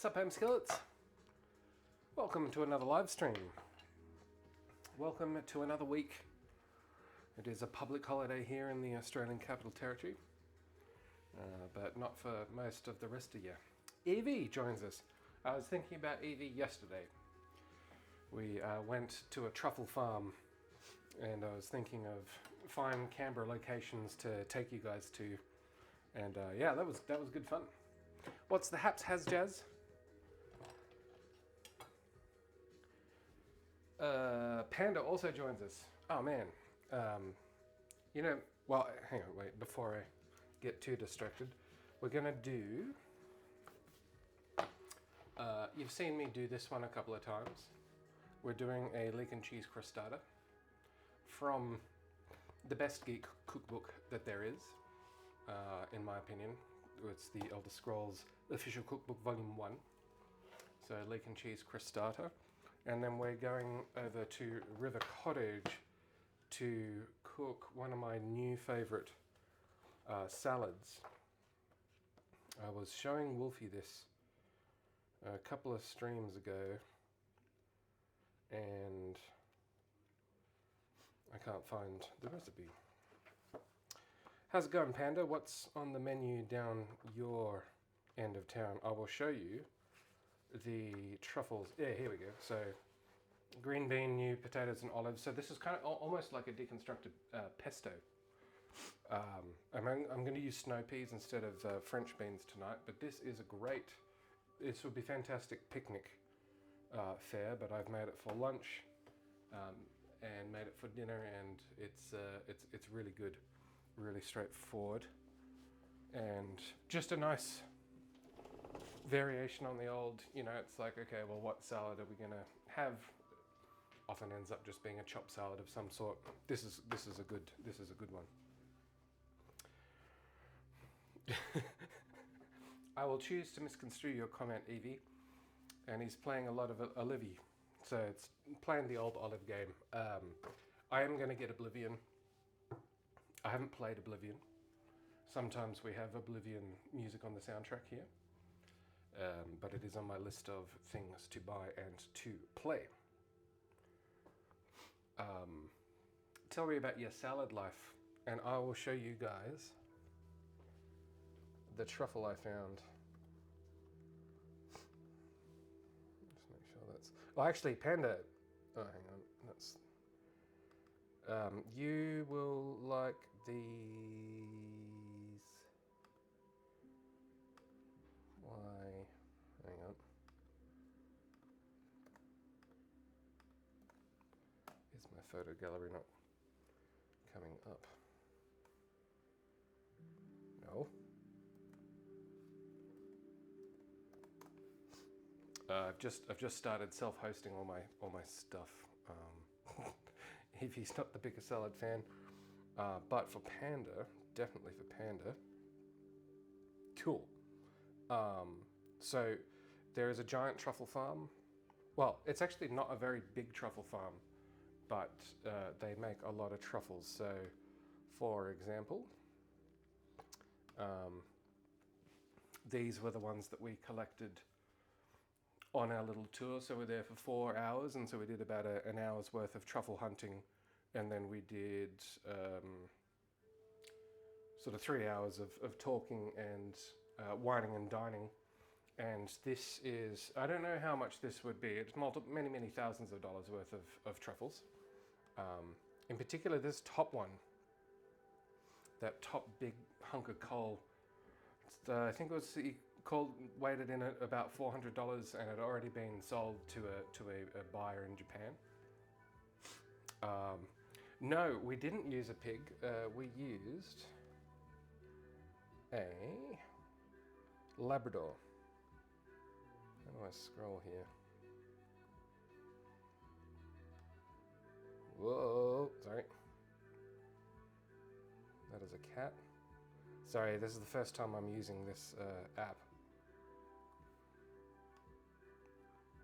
Sup, home skillets? Welcome to another live stream. Welcome to another week. It is a public holiday here in the Australian Capital Territory, but not for most of the rest of you. Evie joins us. I was thinking about Evie yesterday. We went to a truffle farm, and I was thinking of fine Canberra locations to take you guys to, and yeah, that was good fun. What's the haps has Jazz? Panda also joins us. Oh man, well, hang on, wait, before I get too distracted, we're gonna do, you've seen me do this one a couple of times. We're doing a leek and cheese crostata from the best geek cookbook that there is, in my opinion. It's the Elder Scrolls Official Cookbook Volume 1. So leek and cheese crostata. And then we're going over to River Cottage to cook one of my new favorite salads. I was showing Wolfie this a couple of streams ago, and I can't find the recipe. How's it going, Panda? What's on the menu down your end of town? I will show you the truffles. Yeah, here we go. So green bean, new potatoes and olives. So this is kind of almost like a deconstructed pesto. I'm going to use snow peas instead of French beans tonight, but this would be fantastic picnic fare, but I've made it for lunch and made it for dinner, and it's really good, really straightforward, and just a nice variation on the old, it's like, okay, well, what salad are we gonna have? Often ends up just being a chopped salad of some sort. This is a good one. I will choose to misconstrue your comment, Evie, and he's playing a lot of Olivia, so it's playing the old Olive game. I am going to get Oblivion. I haven't played Oblivion. Sometimes we have Oblivion music on the soundtrack here. But it is on my list of things to buy and to play. Tell me about your salad life, and I will show you guys the truffle I found. Just make sure that's... Well, actually, Panda... Oh, hang on. That's... you will like these... Why? Hang on. Is my photo gallery not coming up? No. I've just started self-hosting all my stuff. If he's not the biggest salad fan, but for Panda, definitely for Panda. Cool. So there is a giant truffle farm. Well, it's actually not a very big truffle farm, but they make a lot of truffles. So, for example, these were the ones that we collected on our little tour. So we're there for 4 hours, and so we did about an hour's worth of truffle hunting, and then we did sort of 3 hours of talking and whining and dining. And this is, I don't know how much this would be. It's many thousands of dollars worth of truffles. In particular, this top one, that top big hunk of coal, I think it was weighted in at about $400, and had already been sold to a buyer in Japan. No, we didn't use a pig. We used a Labrador. How do I scroll here? Whoa, sorry. That is a cat. Sorry, this is the first time I'm using this app.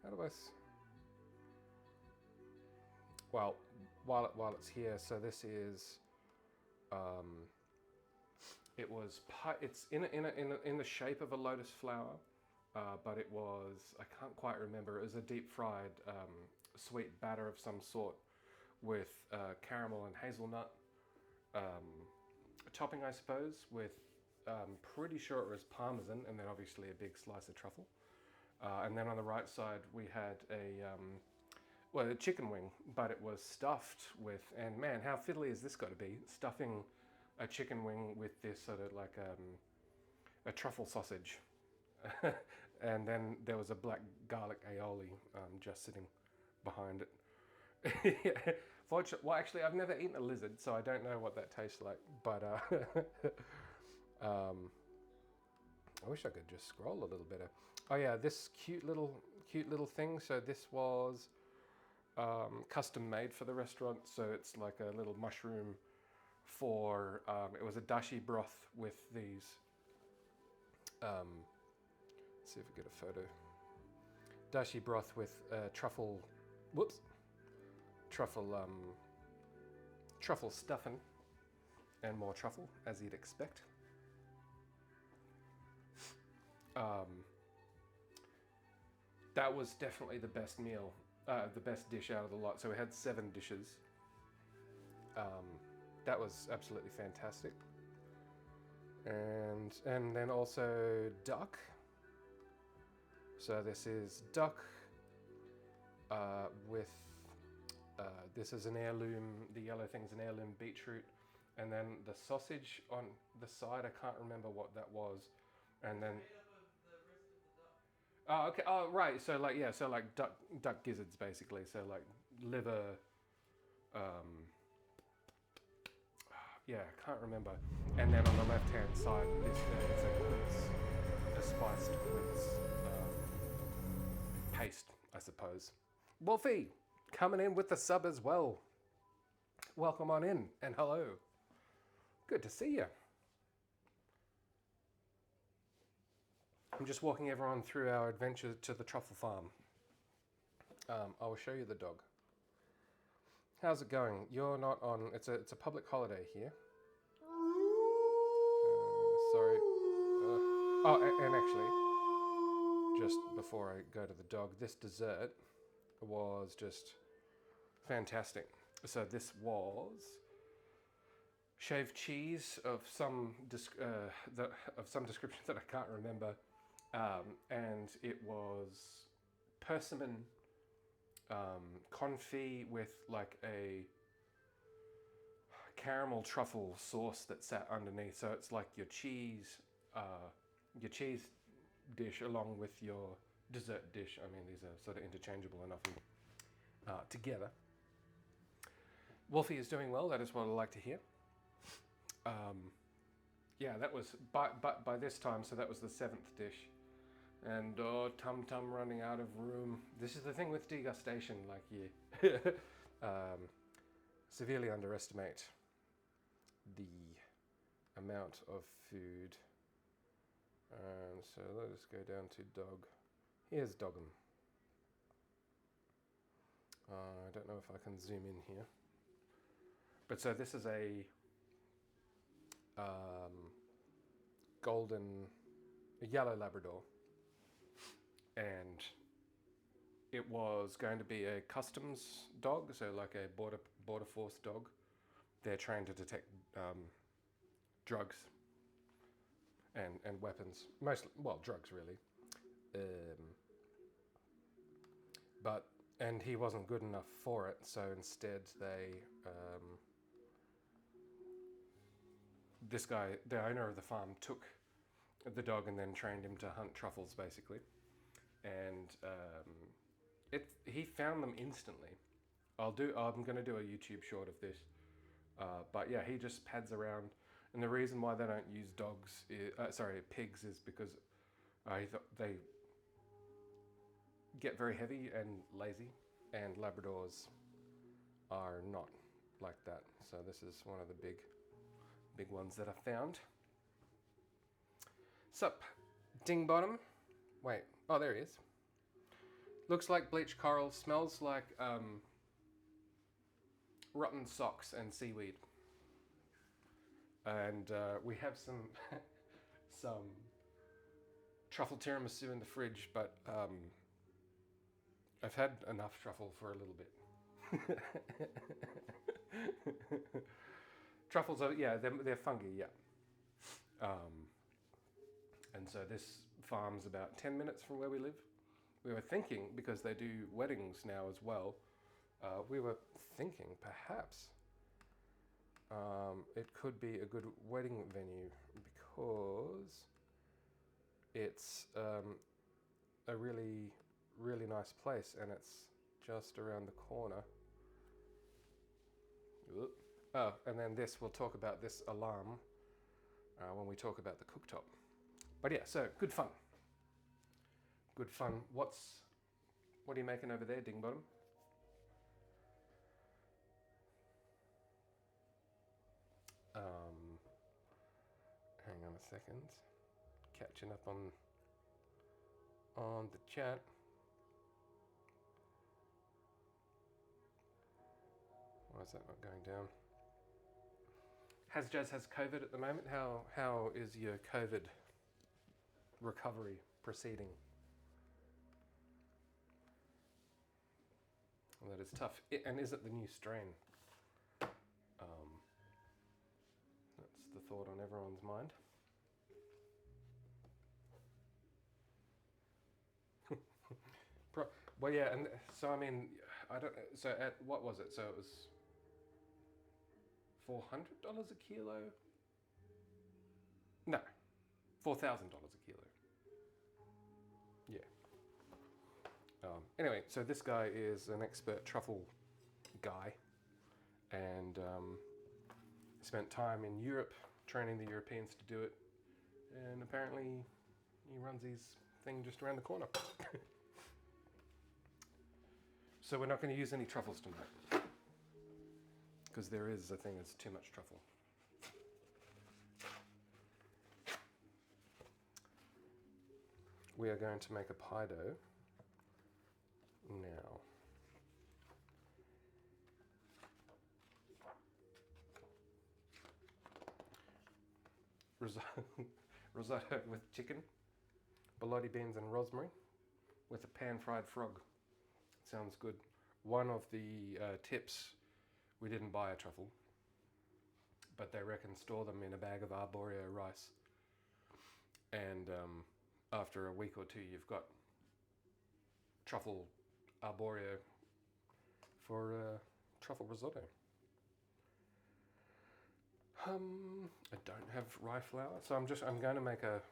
How do I... Well, while it's here, so this is... it's in the shape of a lotus flower, but it was, I can't quite remember, it was a deep fried sweet batter of some sort with caramel and hazelnut topping, I suppose, with pretty sure it was parmesan, and then obviously a big slice of truffle. And then on the right side we had a chicken wing, but it was stuffed with, and man, how fiddly has this got to be? Stuffing a chicken wing with this sort of like a truffle sausage. And then there was a black garlic aioli just sitting behind it. Fortunately, well, actually, I've never eaten a lizard, so I don't know what that tastes like. But I wish I could just scroll a little better. Oh yeah, this cute little thing. So this was custom made for the restaurant. So it's like a little mushroom for. It was a dashi broth with these. Let's see if we get a photo. Dashi broth with truffle. Whoops. Truffle stuffing and more truffle, as you'd expect. That was definitely the best meal, the best dish out of the lot. So we had 7 dishes. That was absolutely fantastic. And then also duck. So this is duck with. This is an heirloom, the yellow thing's an heirloom beetroot, and then the sausage on the side, I can't remember what that was, and then... Oh, okay, oh, right, so like, yeah, so like duck gizzards, basically, so like liver, yeah, I can't remember, and then on the left-hand side, this is a quince, a spiced quince paste, I suppose. Wolfie! Coming in with the sub as well. Welcome on in, and hello. Good to see you. I'm just walking everyone through our adventure to the truffle farm. I will show you the dog. How's it going? You're not on. It's a public holiday here. Sorry. And actually, just before I go to the dog, this dessert was just fantastic. So this was shaved cheese of some description that I can't remember, and it was persimmon confit with like a caramel truffle sauce that sat underneath. So it's like your cheese dish along with your dessert dish. I mean, these are sort of interchangeable enough together. Wolfie is doing well. That is what I like to hear. Yeah, that was by this time. So that was the 7th dish, and Tum Tum running out of room. This is the thing with degustation. Like you severely underestimate the amount of food. And so let us go down to dog. Here's Doggum. I don't know if I can zoom in here. But so this is a yellow Labrador. And it was going to be a customs dog, so like a border force dog. They're trained to detect drugs and weapons. Mostly, well, drugs really. And he wasn't good enough for it, so instead they, this guy, the owner of the farm, took the dog and then trained him to hunt truffles, basically. And he found them instantly. I'm going to do a YouTube short of this. But yeah, he just pads around. And the reason why they don't use pigs is because they get very heavy and lazy, and Labradors are not like that. So this is one of the big ones that I found. Sup, Dingbottom. Wait, oh, there he is. Looks like bleached coral, smells like rotten socks and seaweed. And we have some truffle tiramisu in the fridge, but I've had enough truffle for a little bit. Truffles are, yeah, they're fungi, yeah. And so this farm's about 10 minutes from where we live. We were thinking, because they do weddings now as well, we were thinking perhaps it could be a good wedding venue because it's a really, really nice place and it's just around the corner. Oop. Oh, and then we'll talk about this alarm when we talk about the cooktop. But yeah, so good fun. Good fun. What are you making over there, Dingbottom? Hang on a second. Catching up on the chat. Why is that not going down? Jazz has COVID at the moment. How is your COVID recovery proceeding? Well, that is tough. And is it the new strain? That's the thought on everyone's mind. Well, yeah, and so I mean, I don't. So at what was it? So it was $400 a kilo. No, $4,000 a kilo. Yeah. Anyway, so this guy is an expert truffle guy, and spent time in Europe training the Europeans to do it, and apparently he runs his thing just around the corner. So we're not going to use any truffles tonight, because there is a thing that's too much truffle. We are going to make a pie dough now. Risotto with chicken, bologna beans and rosemary with a pan-fried frog. Sounds good. One of the tips, we didn't buy a truffle, but they reckon store them in a bag of arborio rice, and after a week or two you've got truffle arborio for truffle risotto. I don't have rye flour, so I'm going to make a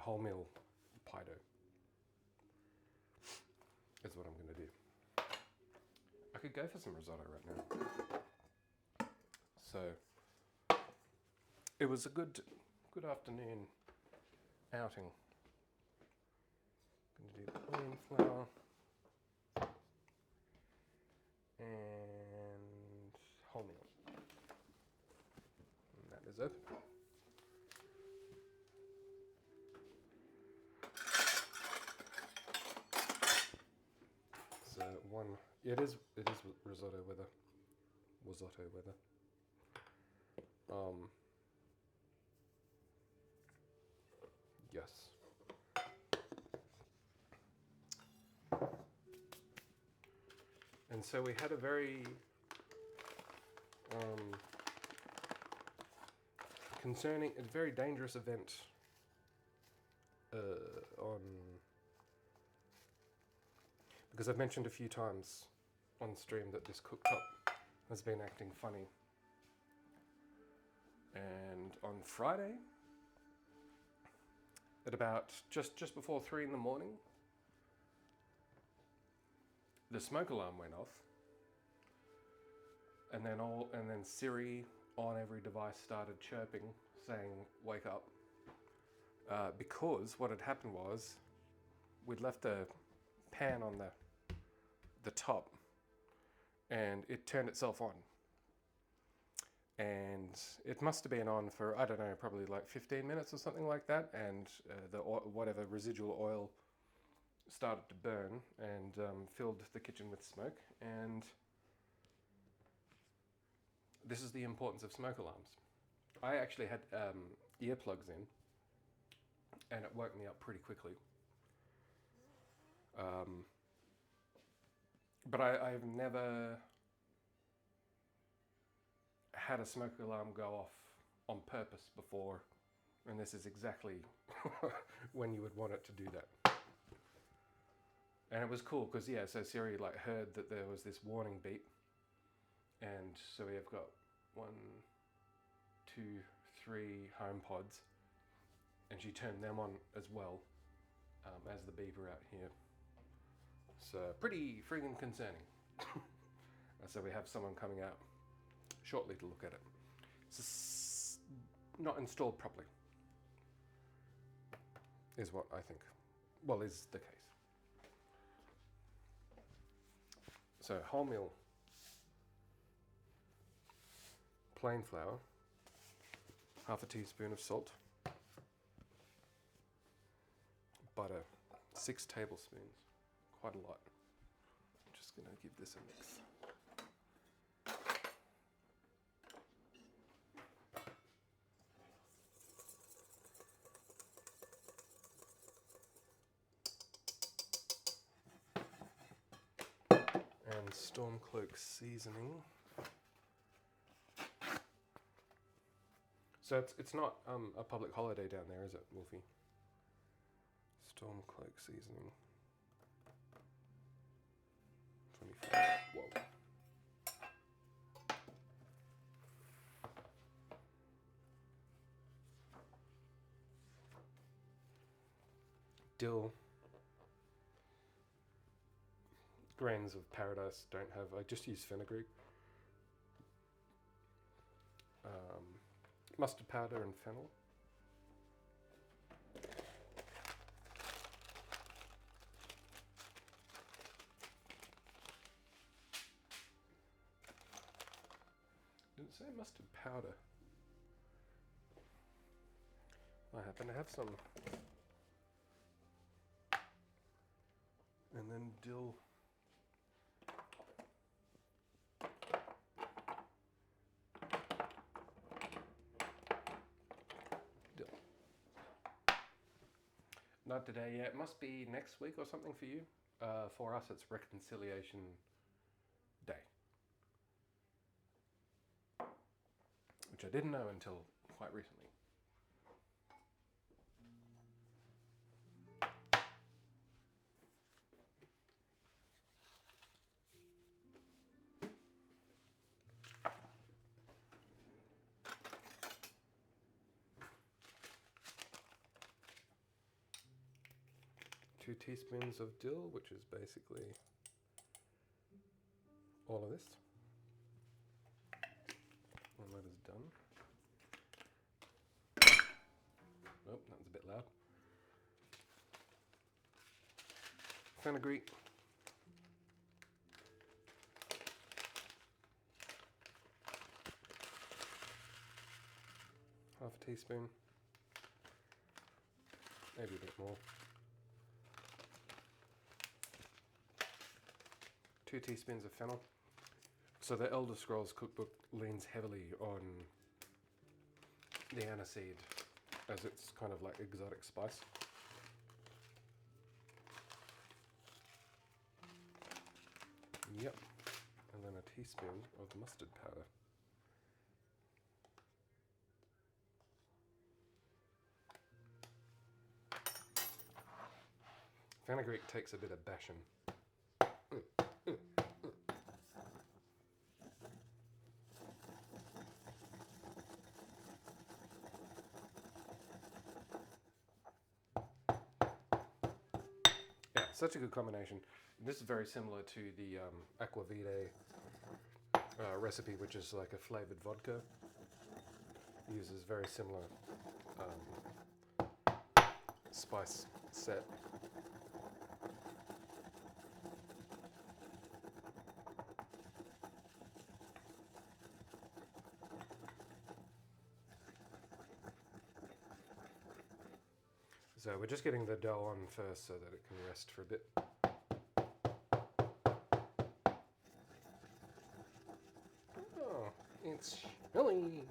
wholemeal pie dough. Is what I'm going to do. I could go for some risotto right now. So it was a good afternoon outing. I'm going to do plain flour and wholemeal. And that is open. So it is risotto weather. Yes. And so we had a very concerning, a very dangerous event because I've mentioned a few times on stream that this cooktop has been acting funny. And on Friday, at about just before 3 in the morning, the smoke alarm went off, and then Siri on every device started chirping, saying "wake up," because what had happened was we'd left the pan on the top, and it turned itself on. And it must have been on for, I don't know, probably like 15 minutes or something like that, and whatever residual oil started to burn and filled the kitchen with smoke. And this is the importance of smoke alarms. I actually had earplugs in, and it woke me up pretty quickly. But I've never had a smoke alarm go off on purpose before, and this is exactly when you would want it to do that. And it was cool because so Siri like heard that there was this warning beep, and so we have got 1, 2, 3 home pods, and she turned them on as well as the beeper out here. So pretty friggin' concerning. So we have someone coming out shortly to look at it. It's not installed properly, is what I think. Well, is the case. So wholemeal, plain flour, half a teaspoon of salt, butter, 6 tablespoons, quite a lot. I'm just going to give this a mix. And Stormcloak seasoning. So it's not a public holiday down there, is it, Wolfie? Stormcloak seasoning. 25. Whoa. Dill. Grains of paradise don't have. I just use fenugreek. Mustard powder and fennel. Didn't say mustard powder. I happen to have some. And then dill. Not today yet. It must be next week or something for you. For us, it's Reconciliation Day, which I didn't know until quite recently. Two teaspoons of dill, which is basically all of this. When that is done. Oh, that was a bit loud. Fenugreek. Half a teaspoon. Maybe a bit more. 2 teaspoons of fennel. So the Elder Scrolls cookbook leans heavily on the aniseed as it's kind of like exotic spice. Yep. And then a teaspoon of mustard powder. Fenugreek takes a bit of bashing. Such a good combination. This is very similar to the aquavite recipe, which is like a flavored vodka. Uses very similar spice set. So we're just getting the dough on first so that it can rest for a bit. Oh, it's chilly.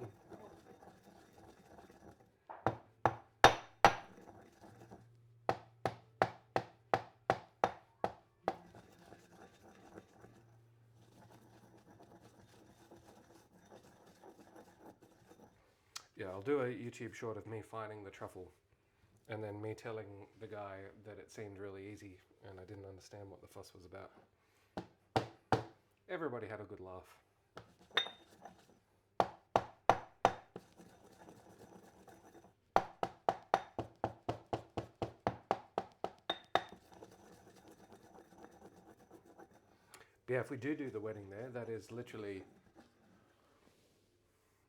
Yeah, I'll do a YouTube short of me finding the truffle and then me telling the guy that it seemed really easy and I didn't understand what the fuss was about. Everybody had a good laugh. But yeah, if we do the wedding there, that is literally,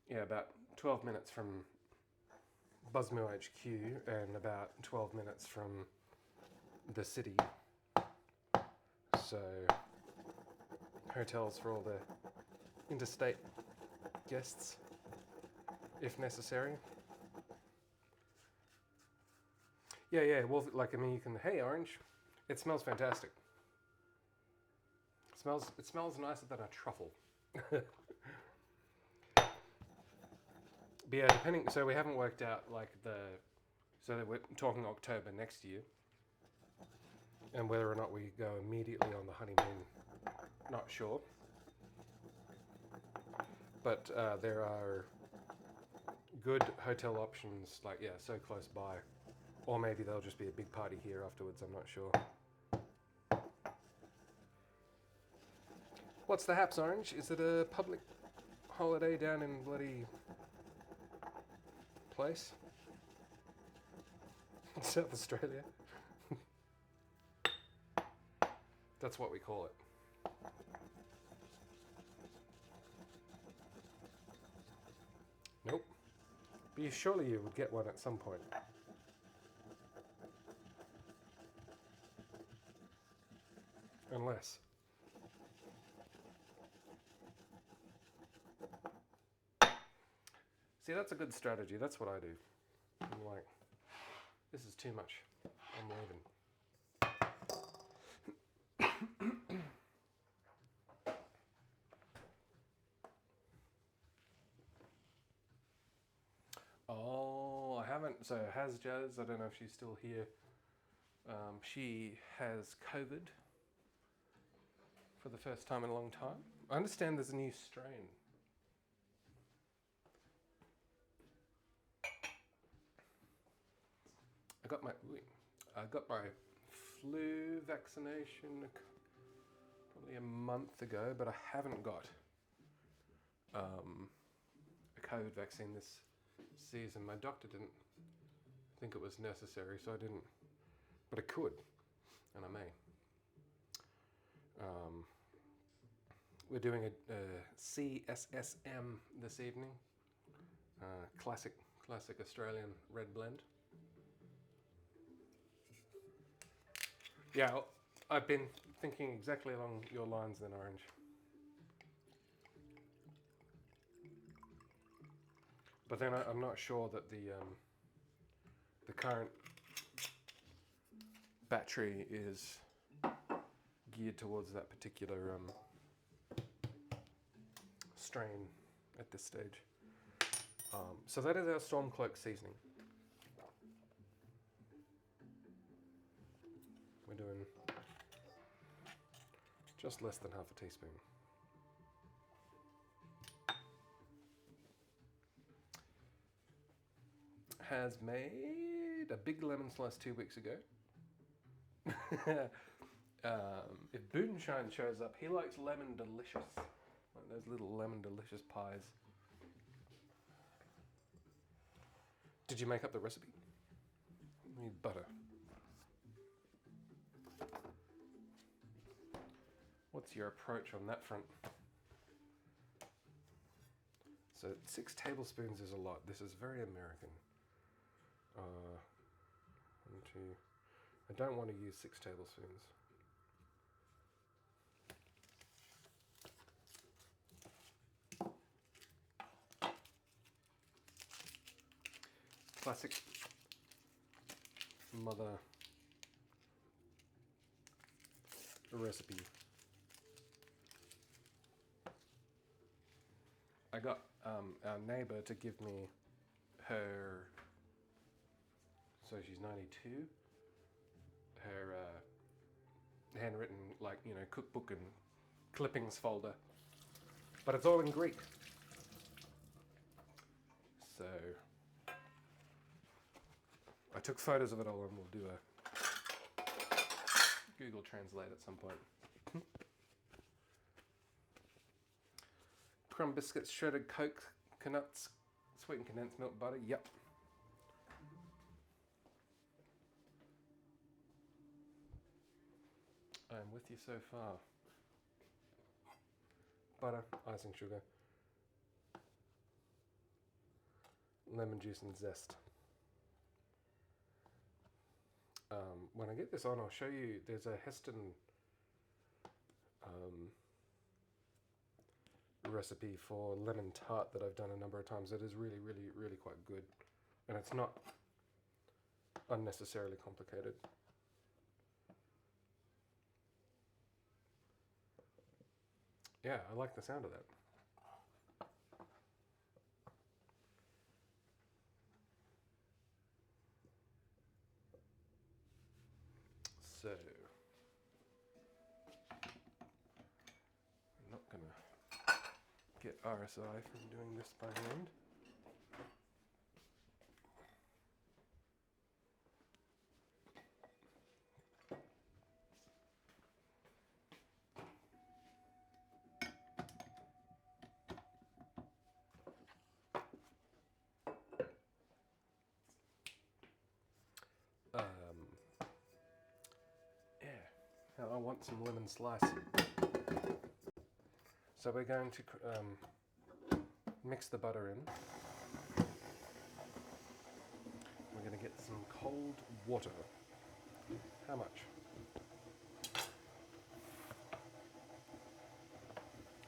yeah, about 12 minutes from Buzzmill HQ and about 12 minutes from the city. So, hotels for all the interstate guests, if necessary. Yeah, well, like, I mean, you can, hey, Orange, it smells fantastic. It smells nicer than a truffle. But yeah, depending, so we haven't worked out, like, so that we're talking October next year, and whether or not we go immediately on the honeymoon, not sure. But there are good hotel options, like, yeah, so close by. Or maybe there'll just be a big party here afterwards, I'm not sure. What's the haps, Orange? Is it a public holiday down in bloody place? South Australia? That's what we call it. Nope. But surely you would get one at some point. Unless. See, that's a good strategy. That's what I do. I'm like, this is too much. I'm leaving. Oh, I haven't. So has Jazz, I don't know if she's still here. She has COVID for the first time in a long time. I understand there's a new strain. I got my flu vaccination probably a month ago, but I haven't got a COVID vaccine this season. My doctor didn't think it was necessary, so I didn't, but I could, and I may. We're doing a CSSM this evening, classic Australian red blend. Yeah, I've been thinking exactly along your lines then, Orange. But then I'm not sure that the current battery is geared towards that particular strain at this stage. So that is our Stormcloak seasoning. We're doing just less than half a teaspoon. Has made a big lemon slice 2 weeks ago. If Boonshine shows up, he likes lemon delicious. Like those little lemon delicious pies. Did you make up the recipe? We need butter. What's your approach on that front? So 6 tablespoons is a lot. This is very American. 1, 2. I don't want to use 6 tablespoons. Classic mother recipe. I got our neighbor to give me her, so she's 92, her handwritten, like, you know, cookbook and clippings folder, but it's all in Greek. So I took photos of it all, and we'll do a Google Translate at some point. Crumb biscuits, shredded coconuts, sweetened condensed milk butter. Yep. I'm with you so far. Butter, icing sugar, lemon juice and zest. When I get this on, I'll show you, there's a Heston recipe for lemon tart that I've done a number of times. It is really, really, really quite good. And it's not unnecessarily complicated. Yeah, I like the sound of that. So, I'm not going to get RSI from doing this by hand. Now I want some lemon slice. So we're going to mix the butter in. We're going to get some cold water. How much?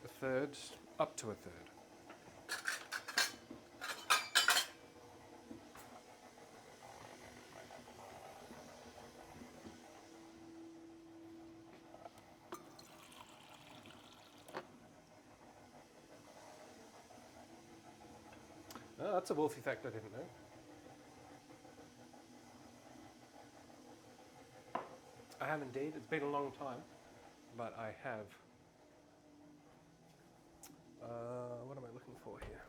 A third, up to a third. Oh, that's a Wolfie fact I didn't know. I have indeed. It's been a long time, but I have. What am I looking for here?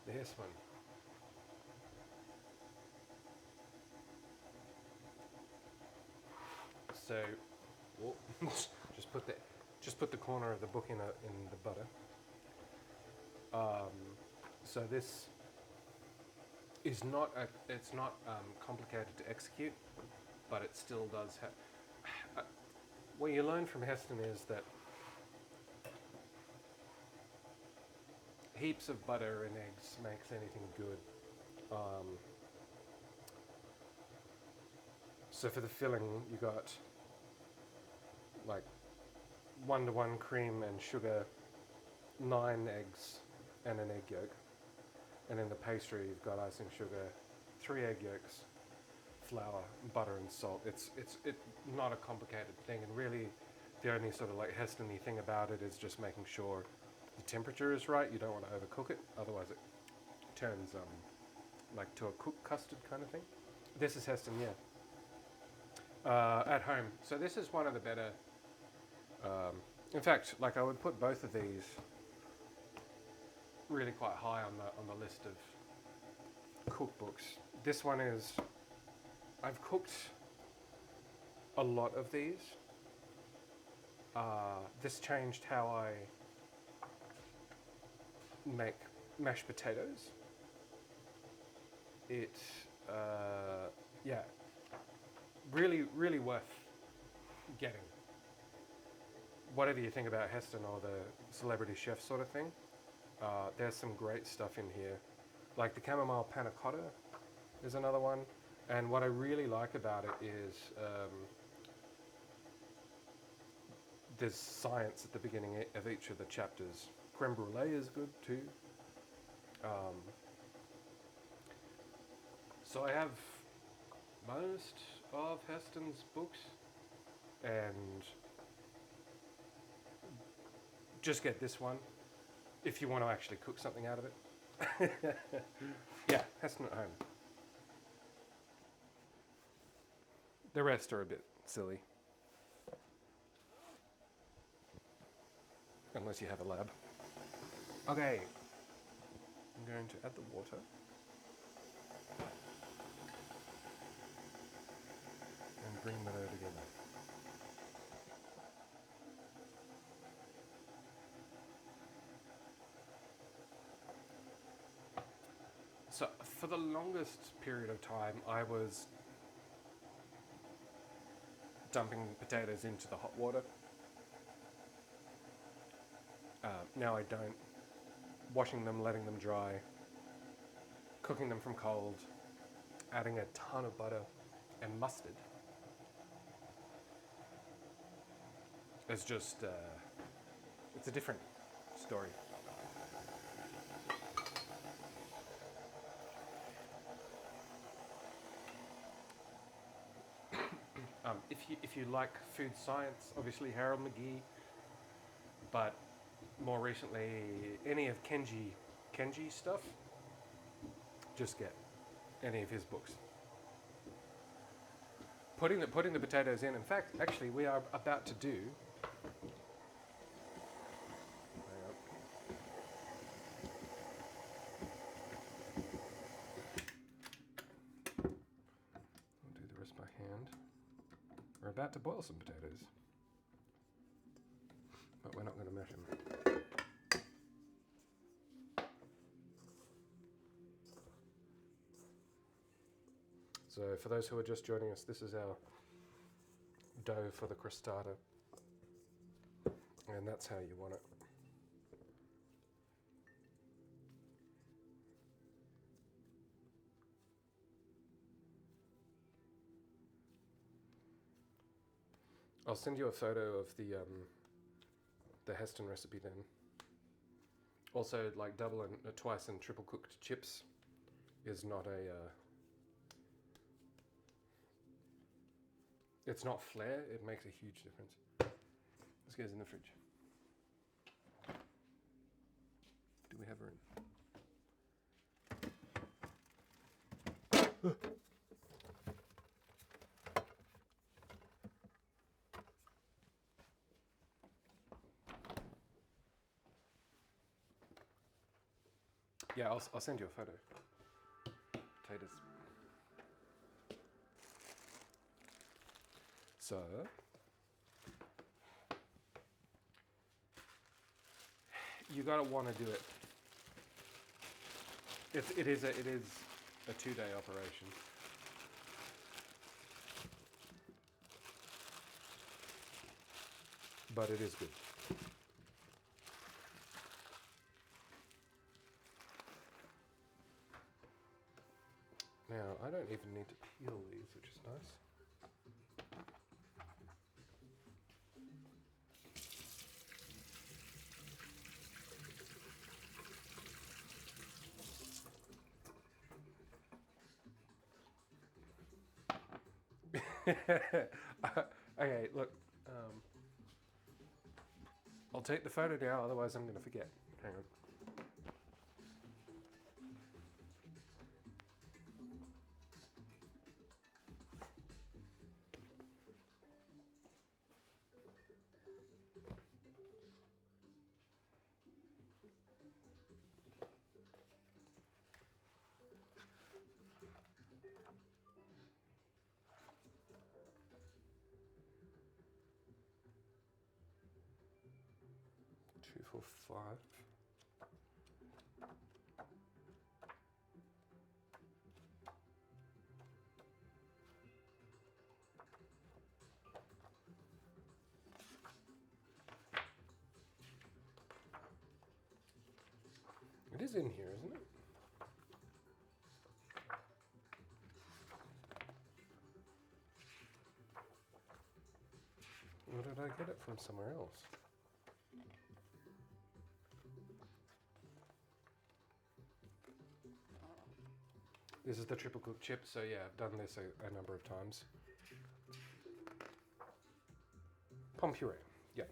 This one. So, whoa, just put the corner of the book in the butter. So this is not complicated to execute, but it still does have. What you learn from Heston is that heaps of butter and eggs makes anything good. So for the filling, you got like 1-to-1 cream and sugar, 9 eggs and an egg yolk. And in the pastry, you've got icing sugar, 3 egg yolks, flour, butter and salt. It's not a complicated thing, and really the only sort of like Heston-y thing about it is just making sure the temperature is right. You don't want to overcook it, otherwise it turns like to a cooked custard kind of thing. This is Heston, yeah. At home. So this is one of the better. In fact, like I would put both of these really quite high on the list of cookbooks. This one is. I've cooked a lot of these. This changed how I make mashed potatoes. Yeah, really, really worth getting. Whatever you think about Heston or the celebrity chef sort of thing, there's some great stuff in here. Like the chamomile panna cotta is another one. And what I really like about it is there's science at the beginning of each of the chapters. Creme brulee is good too. So I have most of Heston's books, and just get this one if you want to actually cook something out of it. Yeah, Heston at home. The rest are a bit silly. Unless you have a lab. Okay. I'm going to add the water. And bring that over together. So for the longest period of time, I was dumping potatoes into the hot water. Now I don't. Washing them, letting them dry, cooking them from cold, adding a ton of butter and mustard. It's just, it's a different story. If you like food science, obviously Harold McGee, but more recently any of Kenji stuff, just get any of his books. Putting the potatoes in. In fact, actually, we are about to do. I'll do the rest by hand. We're about to boil some potatoes, but we're not going to mash them. So for those who are just joining us, this is our dough for the crostata, and that's how you want it. I'll send you a photo of the Heston recipe then. Also, like double and twice and triple cooked chips is not a it's not flair, it makes a huge difference. This goes in the fridge. Do we have room? Yeah, I'll send you a photo. Potatoes. So, you gotta want to do it. It is a 2-day operation. But it is good. Now, I don't even need to peel these, which is nice. Okay, look. I'll take the photo now, otherwise I'm going to forget. Hang on. Two, four, five. It is in here, isn't it? Where did I get it from somewhere else. This is the triple cooked chip, so yeah, I've done this a number of times. Pom puree, yeah.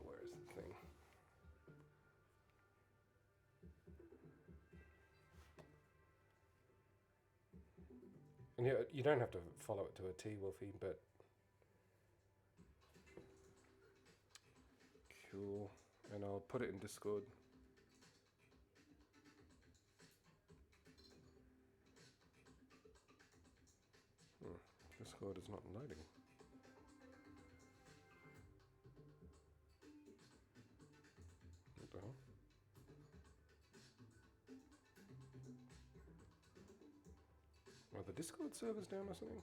Where is the thing? And you don't have to follow it to a T, Wolfie, but cool. And I'll put it in Discord. Discord is not loading. What the hell? Are the Discord servers down or something?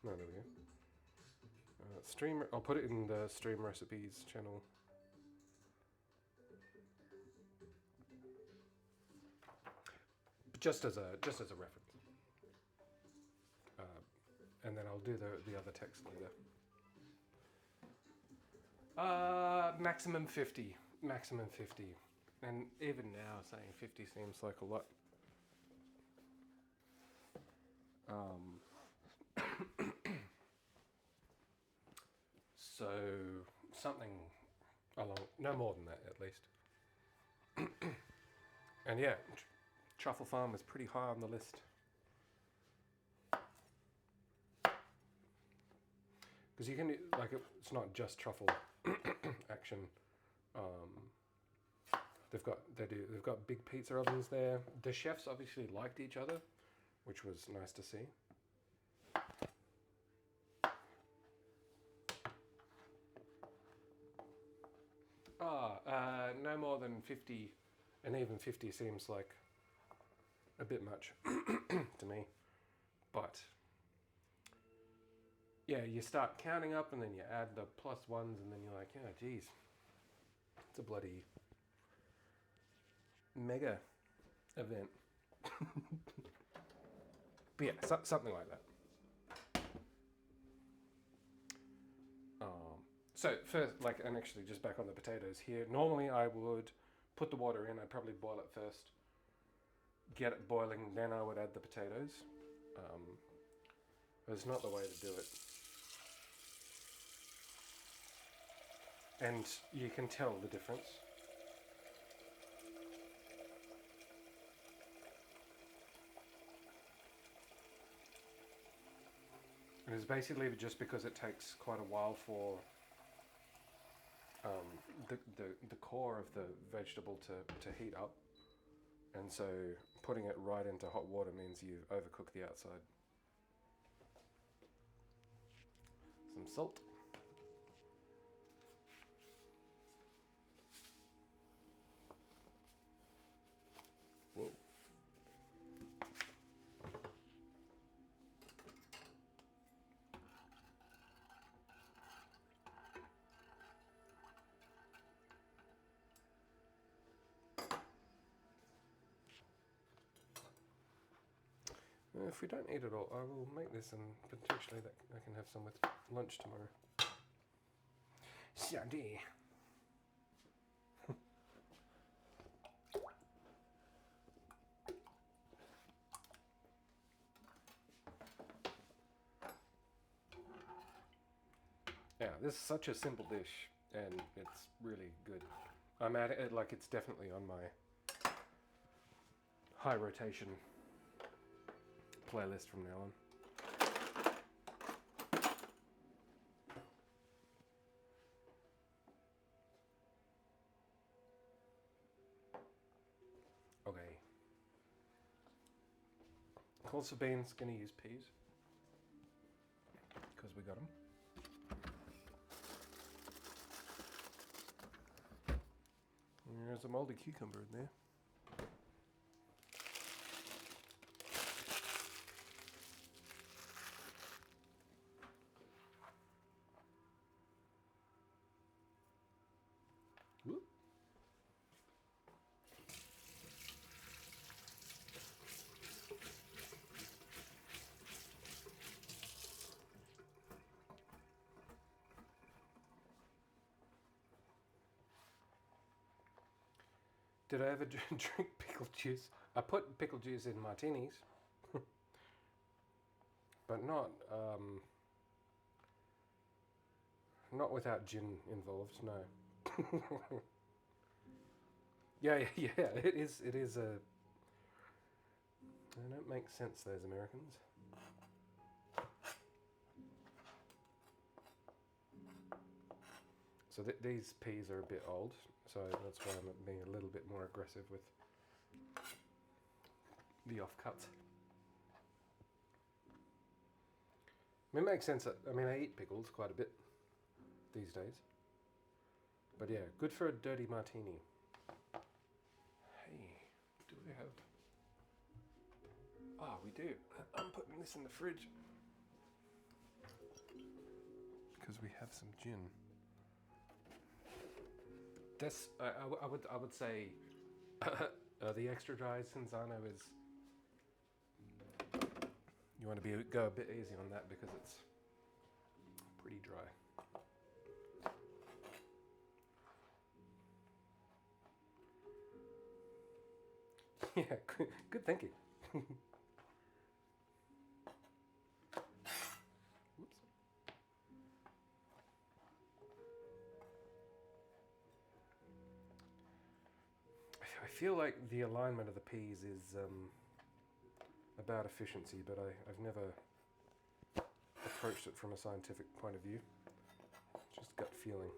No, there we go. I'll put it in the stream recipes channel. Just as a reference. And then I'll do the other text later. Maximum 50. Maximum 50. And even now, saying 50 seems like a lot. So, something along, no more than that at least. And yeah, Truffle Farm is pretty high on the list. Because you can, like, it's not just truffle action. They've got big pizza ovens there. The chefs obviously liked each other, which was nice to see. No more than 50, and even 50 seems like a bit much to me. But yeah, you start counting up and then you add the plus ones and then you're like, yeah, geez, it's a bloody mega event. But yeah, something like that. So first, and actually just back on the potatoes here, normally I would put the water in, I'd probably boil it first, get it boiling, then I would add the potatoes. It's not the way to do it. And you can tell the difference. And it's basically just because it takes quite a while for the core of the vegetable to heat up. And so putting it right into hot water means you overcook the outside. Some salt. Whoa. If we don't eat it all, I will make this and potentially that I can have some with lunch tomorrow. Sandy. Yeah, this is such a simple dish and it's really good. I'm at it like it's definitely on my high rotation playlist from now on. Okay. Calls for beans, gonna use peas because we got them. There's a moldy cucumber in there. Whoop. Did I ever drink pickle juice? I put pickle juice in martinis, but not without gin involved. No. Yeah, yeah, yeah. It is. It is a. They don't make sense, those Americans. So these peas are a bit old, so that's why I'm being a little bit more aggressive with the offcuts. I mean, it makes sense that, I mean, I eat pickles quite a bit these days. But yeah, good for a dirty martini. Hey, do we have... Oh, we do. I'm putting this in the fridge. Because we have some gin. This, I would say the extra dry Cinzano is... You want to go a bit easy on that because it's pretty dry. Yeah, good thinking. Whoops. I feel like the alignment of the peas is about efficiency, but I've never approached it from a scientific point of view. Just gut feeling.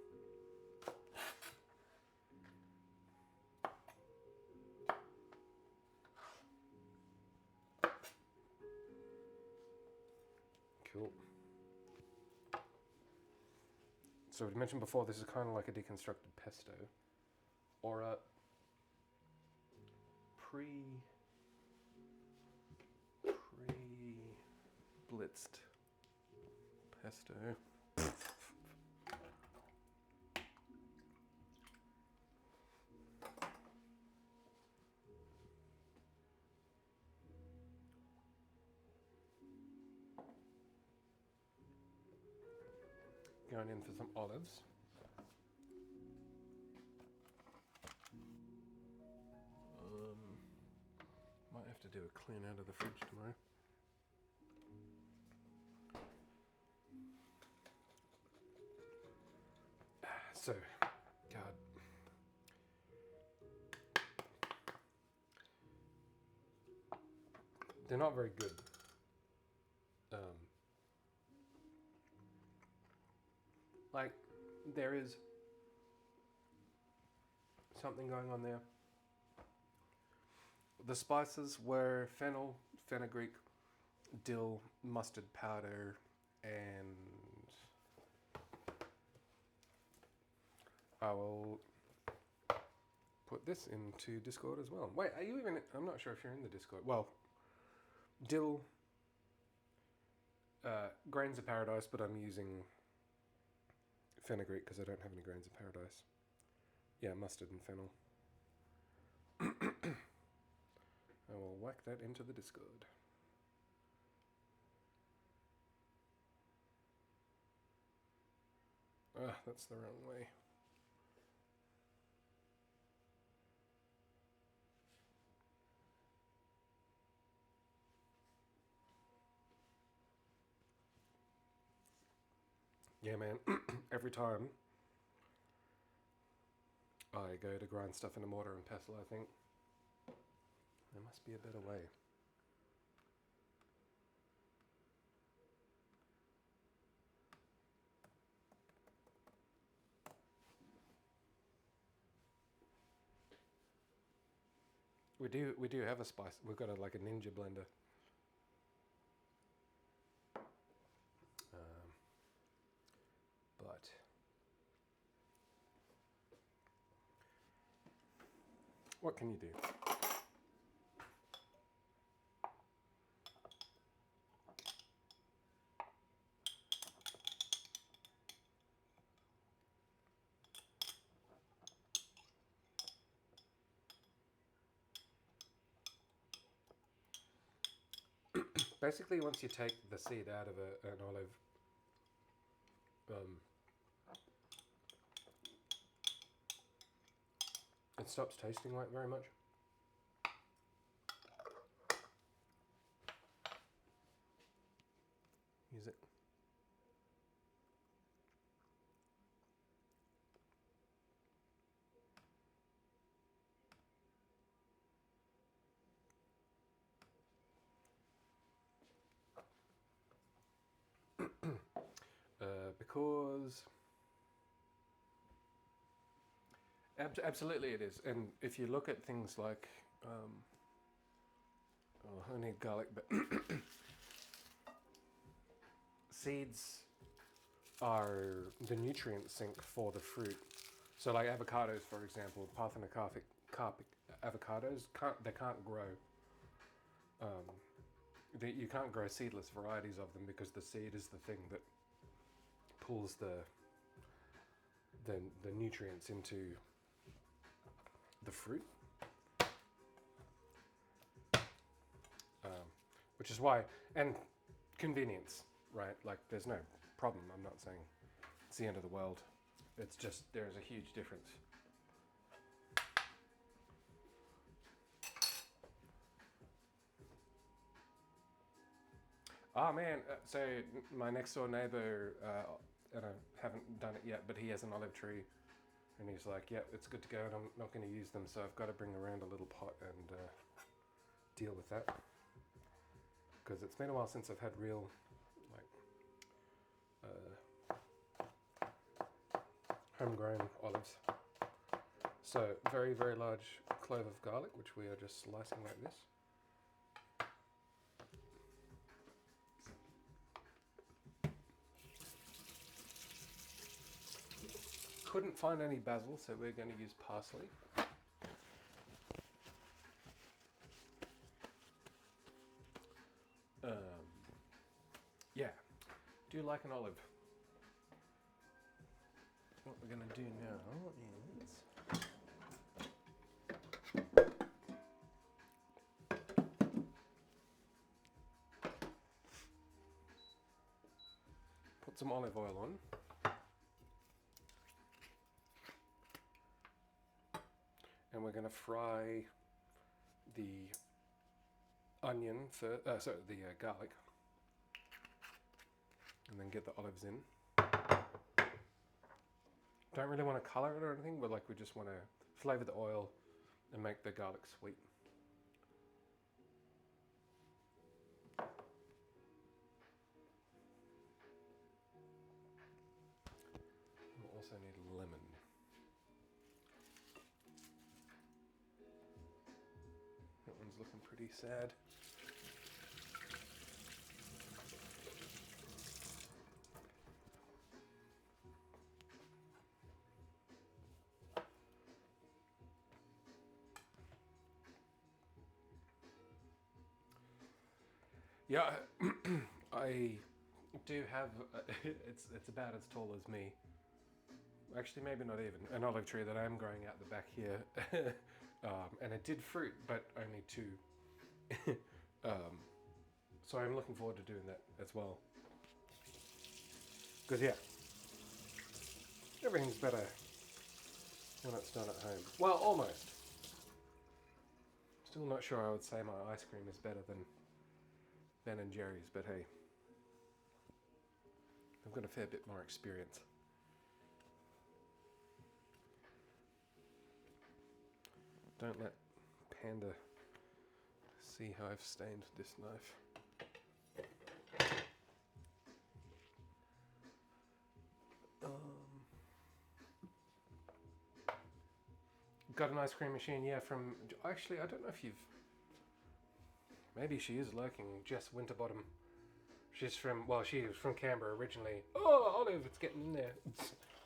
Cool. So we mentioned before, this is kind of like a deconstructed pesto, or a pre-blitzed pesto. Going in for some olives. Might have to do a clean out of the fridge tomorrow. So, God. They're not very good. Like, there is something going on there. The spices were fennel, fenugreek, dill, mustard powder, and I will put this into Discord as well. Wait, are you even... I'm not sure if you're in the Discord. Well, dill, grains of paradise, but I'm using fenugreek because I don't have any grains of paradise. Yeah, mustard and fennel. I will whack that into the Discord. Ah, that's the wrong way. Yeah, man. Every time I go to grind stuff in a mortar and pestle, I think there must be a better way. We do have a spice. We've got like a ninja blender. But what can you do? Basically, once you take the seed out of an olive, it stops tasting like very much. Use it. Because absolutely it is. And if you look at things like, I need garlic, but seeds are the nutrient sink for the fruit. So like avocados, for example, parthenocarpic avocados, they can't grow. You can't grow seedless varieties of them because the seed is the thing that pulls the nutrients into the fruit. Which is why, and convenience, right? Like there's no problem. I'm not saying it's the end of the world. It's just there's a huge difference. Oh man, so my next door neighbor, and I haven't done it yet, but he has an olive tree, and he's like, "Yep, it's good to go," and I'm not going to use them, so I've got to bring around a little pot and deal with that, because it's been a while since I've had real, like, homegrown olives. So very, very large clove of garlic, which we are just slicing like this. Couldn't find any basil, so we're going to use parsley. Yeah, do you like an olive? What we're going to do now is put some olive oil on. And we're going to fry the onion, the garlic, and then get the olives in. Don't really want to color it or anything, but like we just want to flavor the oil and make the garlic sweet. We'll also need lemon. That one's looking pretty sad. Yeah, I do have, it's about as tall as me. Actually, maybe not even. An olive tree that I am growing out the back here. And it did fruit, but only 2. So I'm looking forward to doing that as well. Because yeah, everything's better when it's done at home. Well, almost. Still not sure I would say my ice cream is better than Ben and Jerry's, but hey, I've got a fair bit more experience. Don't let Panda see how I've stained this knife. Got an ice cream machine, yeah, from, actually, I don't know if you've, maybe she is lurking, Jess Winterbottom. She's from Canberra originally. Oh, Olive, it's getting in there.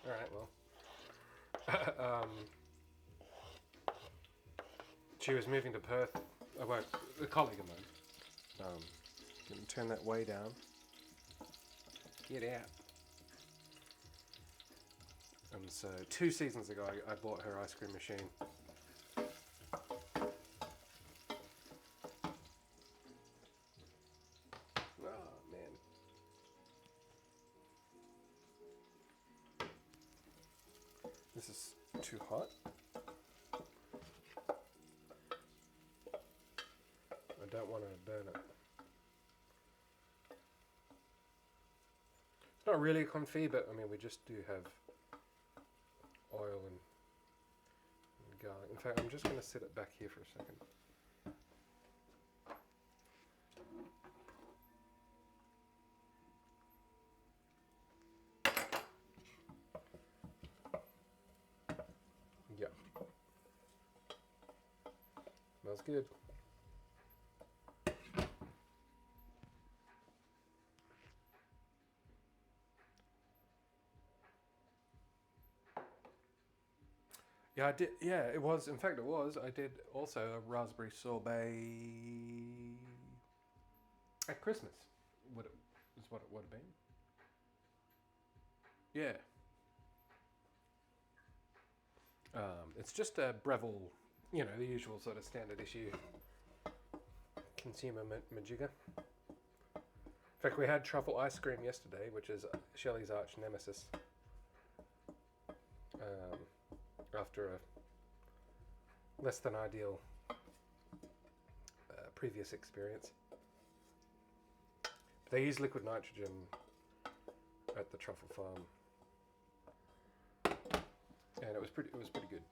Alright, well. She was moving to Perth, a colleague of mine. Can turn that way down. Get out. And so 2 seasons ago, I bought her ice cream machine. Oh, man. This is too hot. don't want to burn it. It's not really a confit, but I mean, we just do have oil and garlic. In fact, I'm just going to set it back here for a second. Yeah. Smells good. Yeah, I did. Yeah, it was. In fact, it was. I did also a raspberry sorbet at Christmas. What it is what it would have been. Yeah. It's just a Breville, you know, the usual sort of standard issue consumer majigger. In fact, we had truffle ice cream yesterday, which is Shelley's arch nemesis. After a less than ideal previous experience. But they use liquid nitrogen at the truffle farm, and it was pretty good.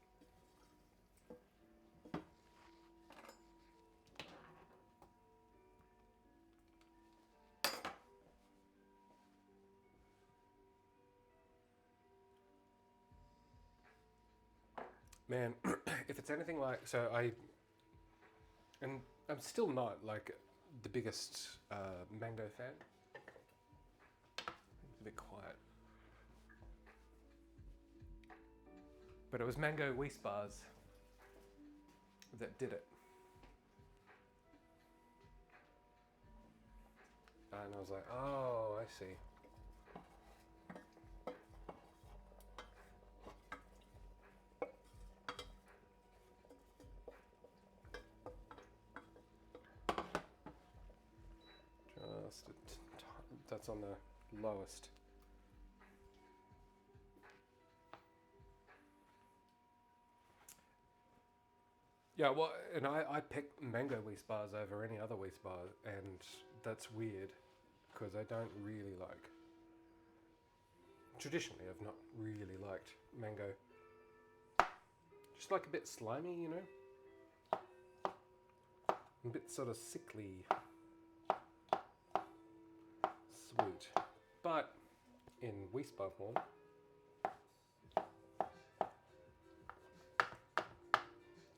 Man, if it's anything like, and I'm still not like the biggest mango fan. It's a bit quiet. But it was mango Weiss bars that did it. And I was like, oh, I see. That's on the lowest. Yeah, well, and I pick mango Weiss bars over any other Weiss bar, and that's weird because I don't really like. Traditionally, I've not really liked mango. Just like a bit slimy, you know? A bit sort of sickly. Sweet. But in Weiss bar form,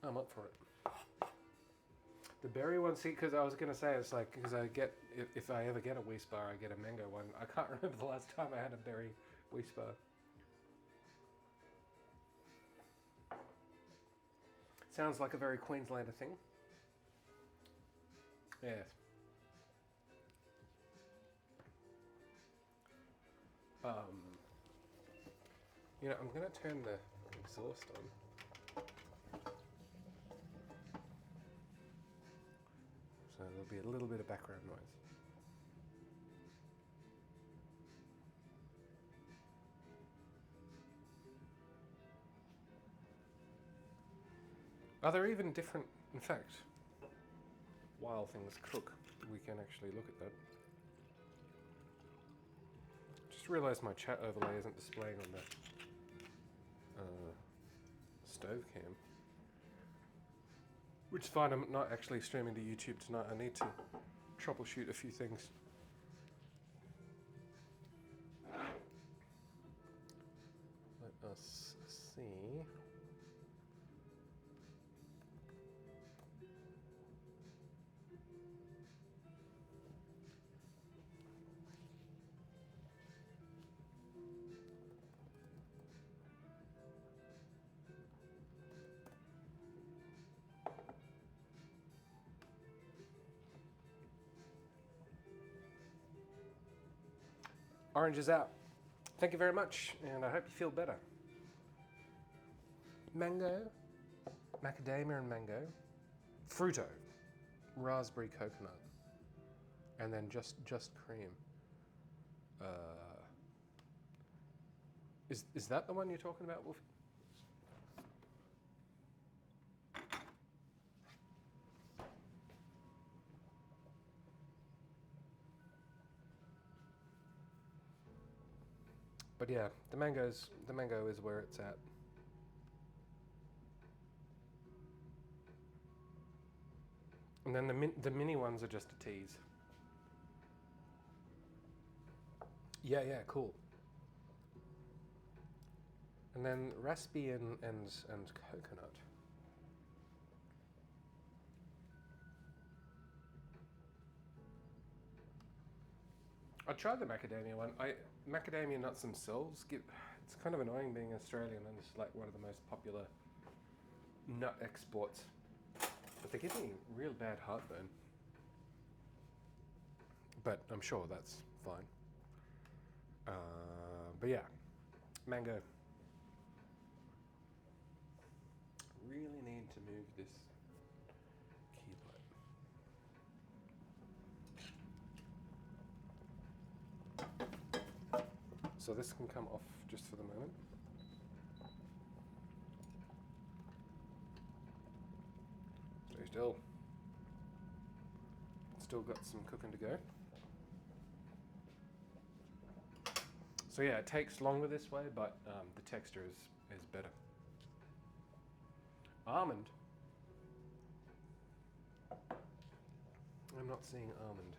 I'm up for it. The berry one, see, because I was going to say, it's like, because I get, if I ever get a Weiss bar, I get a mango one. I can't remember the last time I had a berry Weiss bar. Sounds like a very Queenslander thing. Yes. You know, I'm going to turn the exhaust on. So there'll be a little bit of background noise. Are there even different, in fact, while things cook, we can actually look at that. Just realised my chat overlay isn't displaying on the stove cam. Which is fine, I'm not actually streaming to YouTube tonight. I need to troubleshoot a few things. Let us see. Orange is out. Thank you very much, and I hope you feel better. Mango, macadamia and mango, fruito, raspberry coconut, and then just cream. Is that the one you're talking about, Wolfie? But yeah, the mango is where it's at. And then the mini ones are just a tease. Yeah, cool. And then raspy and coconut. I tried the macadamia one. Macadamia nuts themselves it's kind of annoying being Australian and it's like one of the most popular nut exports. But they give me real bad heartburn. But I'm sure that's fine. But yeah, mango. Really need to move this key light. So this can come off just for the moment. Stay still. Still got some cooking to go. So yeah, it takes longer this way, but the texture is better. Almond. I'm not seeing almond.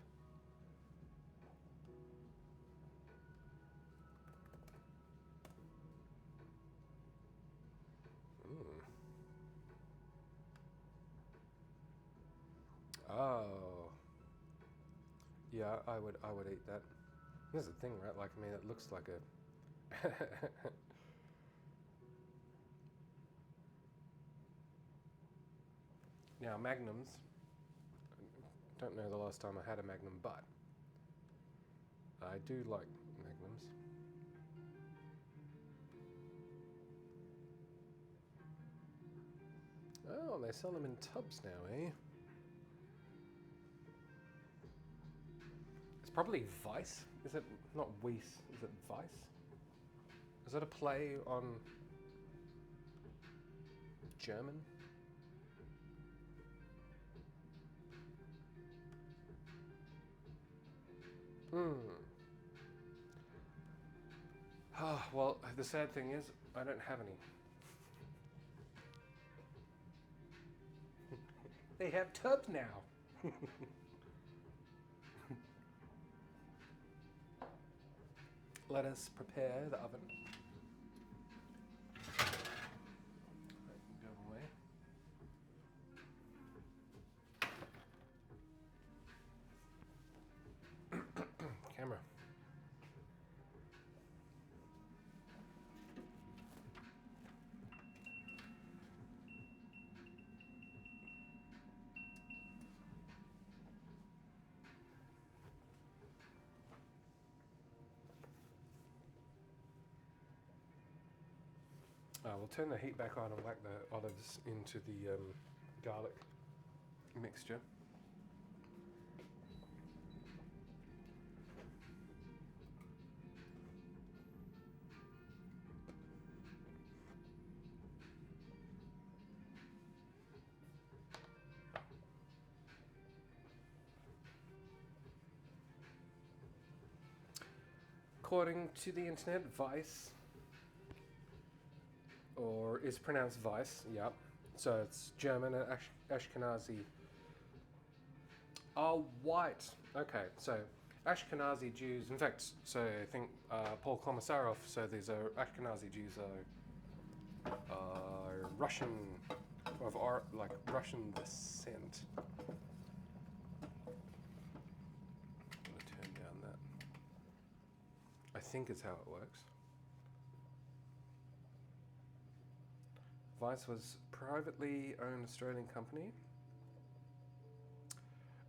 Oh. Yeah, I would eat that. Here's the thing, right? Like, I mean, it looks like a... Now, magnums. I don't know the last time I had a magnum, but I do like magnums. Oh, they sell them in tubs now, eh? It's probably Vice. Is it not Weiss? Is it Vice? Is that a play on German? Oh, well, the sad thing is, I don't have any. They have tubs now. Let us prepare the oven. Go away. Camera. We'll turn the heat back on and whack the olives into the garlic mixture. According to the internet, Vice, or is pronounced Weiss, yep. So it's German and Ashkenazi. Oh, white. Okay, so Ashkenazi Jews, in fact, so I think Paul Komisarov, so these are Ashkenazi Jews are Russian, of like Russian descent. I'm going to turn down that. I think is how it works. Vice was a privately owned Australian company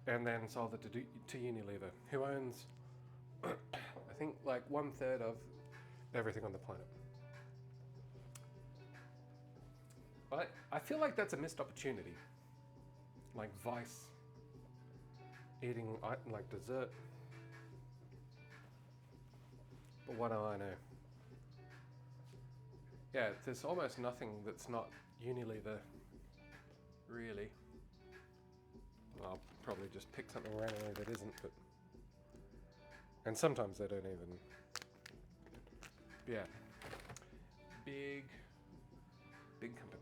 and then sold it to Unilever, who owns, I think, like 1/3 of everything on the planet. But I feel like that's a missed opportunity. Like Vice eating like dessert. But what do I know? Yeah, there's almost nothing that's not Unilever, really. I'll probably just pick something randomly that isn't, but... And sometimes they don't even Yeah. Big company.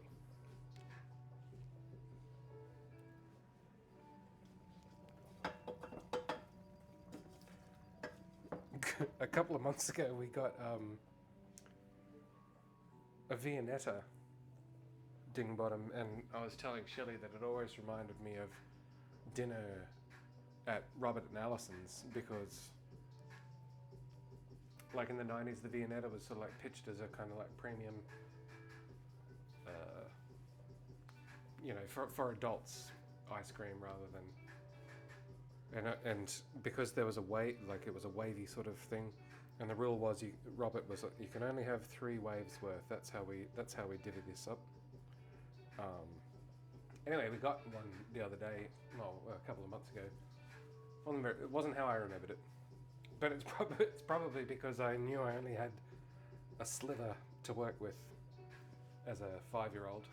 A couple of months ago, we got a Viennetta ding bottom, and I was telling Shelley that it always reminded me of dinner at Robert and Alison's, because like in the 90s, the Viennetta was sort of like pitched as a kind of like premium, for adults ice cream rather than, and because there was it was a wavy sort of thing, and the rule was Robert was you can only have 3 waves worth. That's how we divvied this up. Anyway, we got one the other day, a couple of months ago. It wasn't how I remembered it, but it's probably because I knew I only had a sliver to work with as a 5-year-old,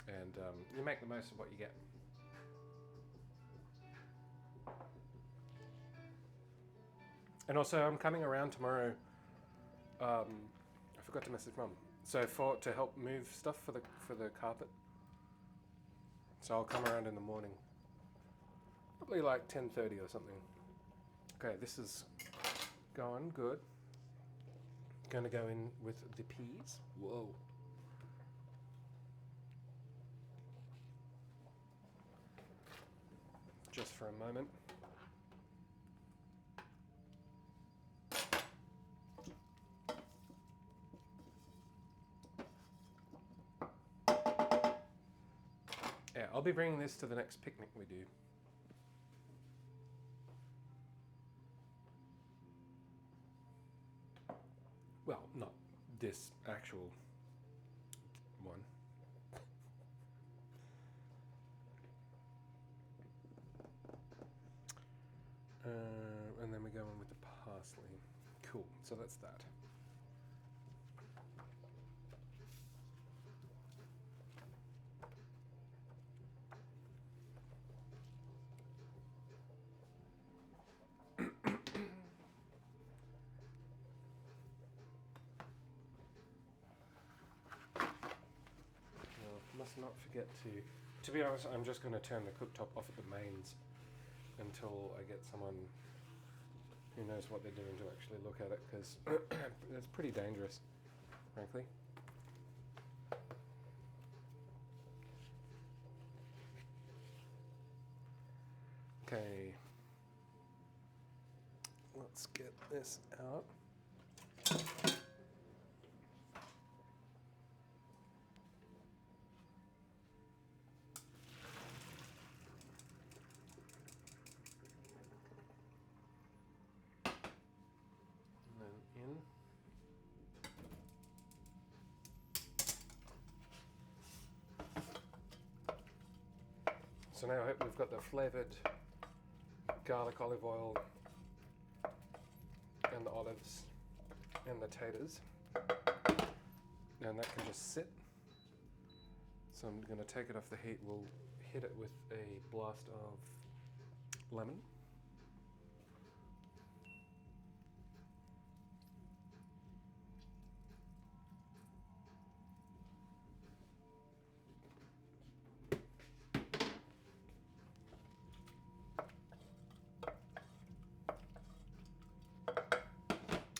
and you make the most of what you get. And also, I'm coming around tomorrow. I forgot to message Mum. So to help move stuff for the carpet. So I'll come around in the morning, probably like 10:30 or something. Okay, this is going good. Going to go in with the peas. Whoa. Just for a moment. Yeah, I'll be bringing this to the next picnic we do. Well, not this actual one. And then we go in with the parsley. Cool, so that's that. Must not forget to be honest, I'm just going to turn the cooktop off at the mains until I get someone who knows what they're doing to actually look at it, because it's pretty dangerous, frankly. Okay, let's get this out. In. So now we've got the flavoured garlic, olive oil, and the olives, and the taters, and that can just sit. So I'm going to take it off the heat. We'll hit it with a blast of lemon.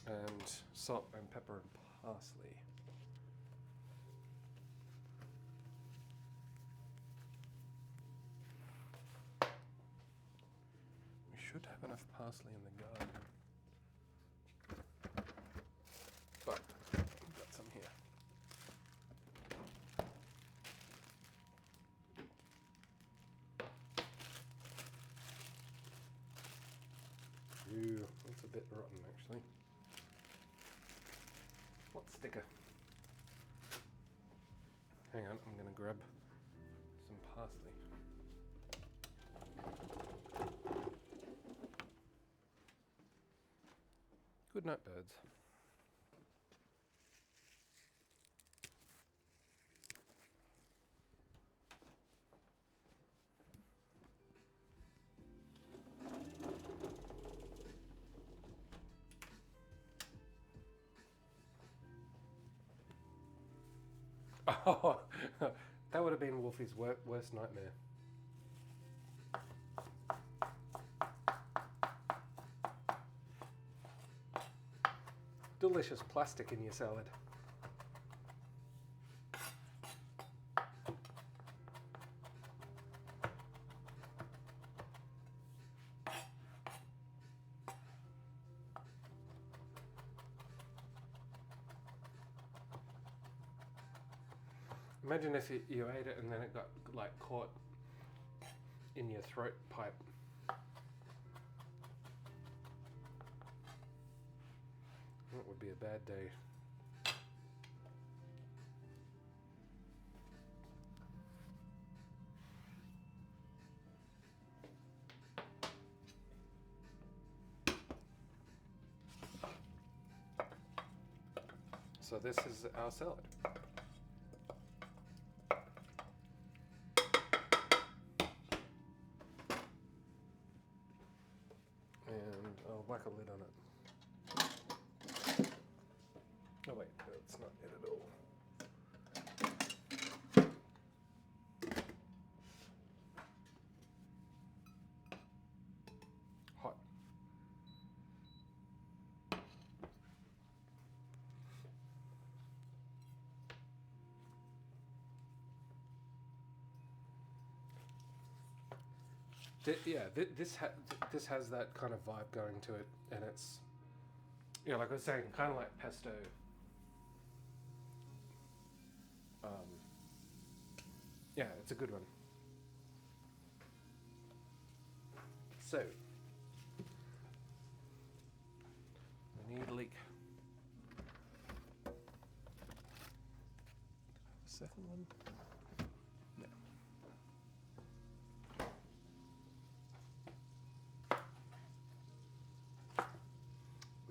And salt and pepper and parsley. We should have enough parsley in the garden, but we've got some here. Ooh, that's a bit rotten actually. What sticker? Hang on, I'm going to grab some parsley. Good night, birds. Oh, that would have been Wolfie's worst nightmare. Delicious plastic in your salad. Imagine if you ate it and then it got like caught in your throat pipe. That would be a bad day. So this is our salad. And I'll whack a lid on it. Oh wait, that's not it at all. Hot. This has that kind of vibe going to it, and it's, yeah, like I was saying, kind of like pesto. Yeah, it's a good one. So we need Leek. Second one. No.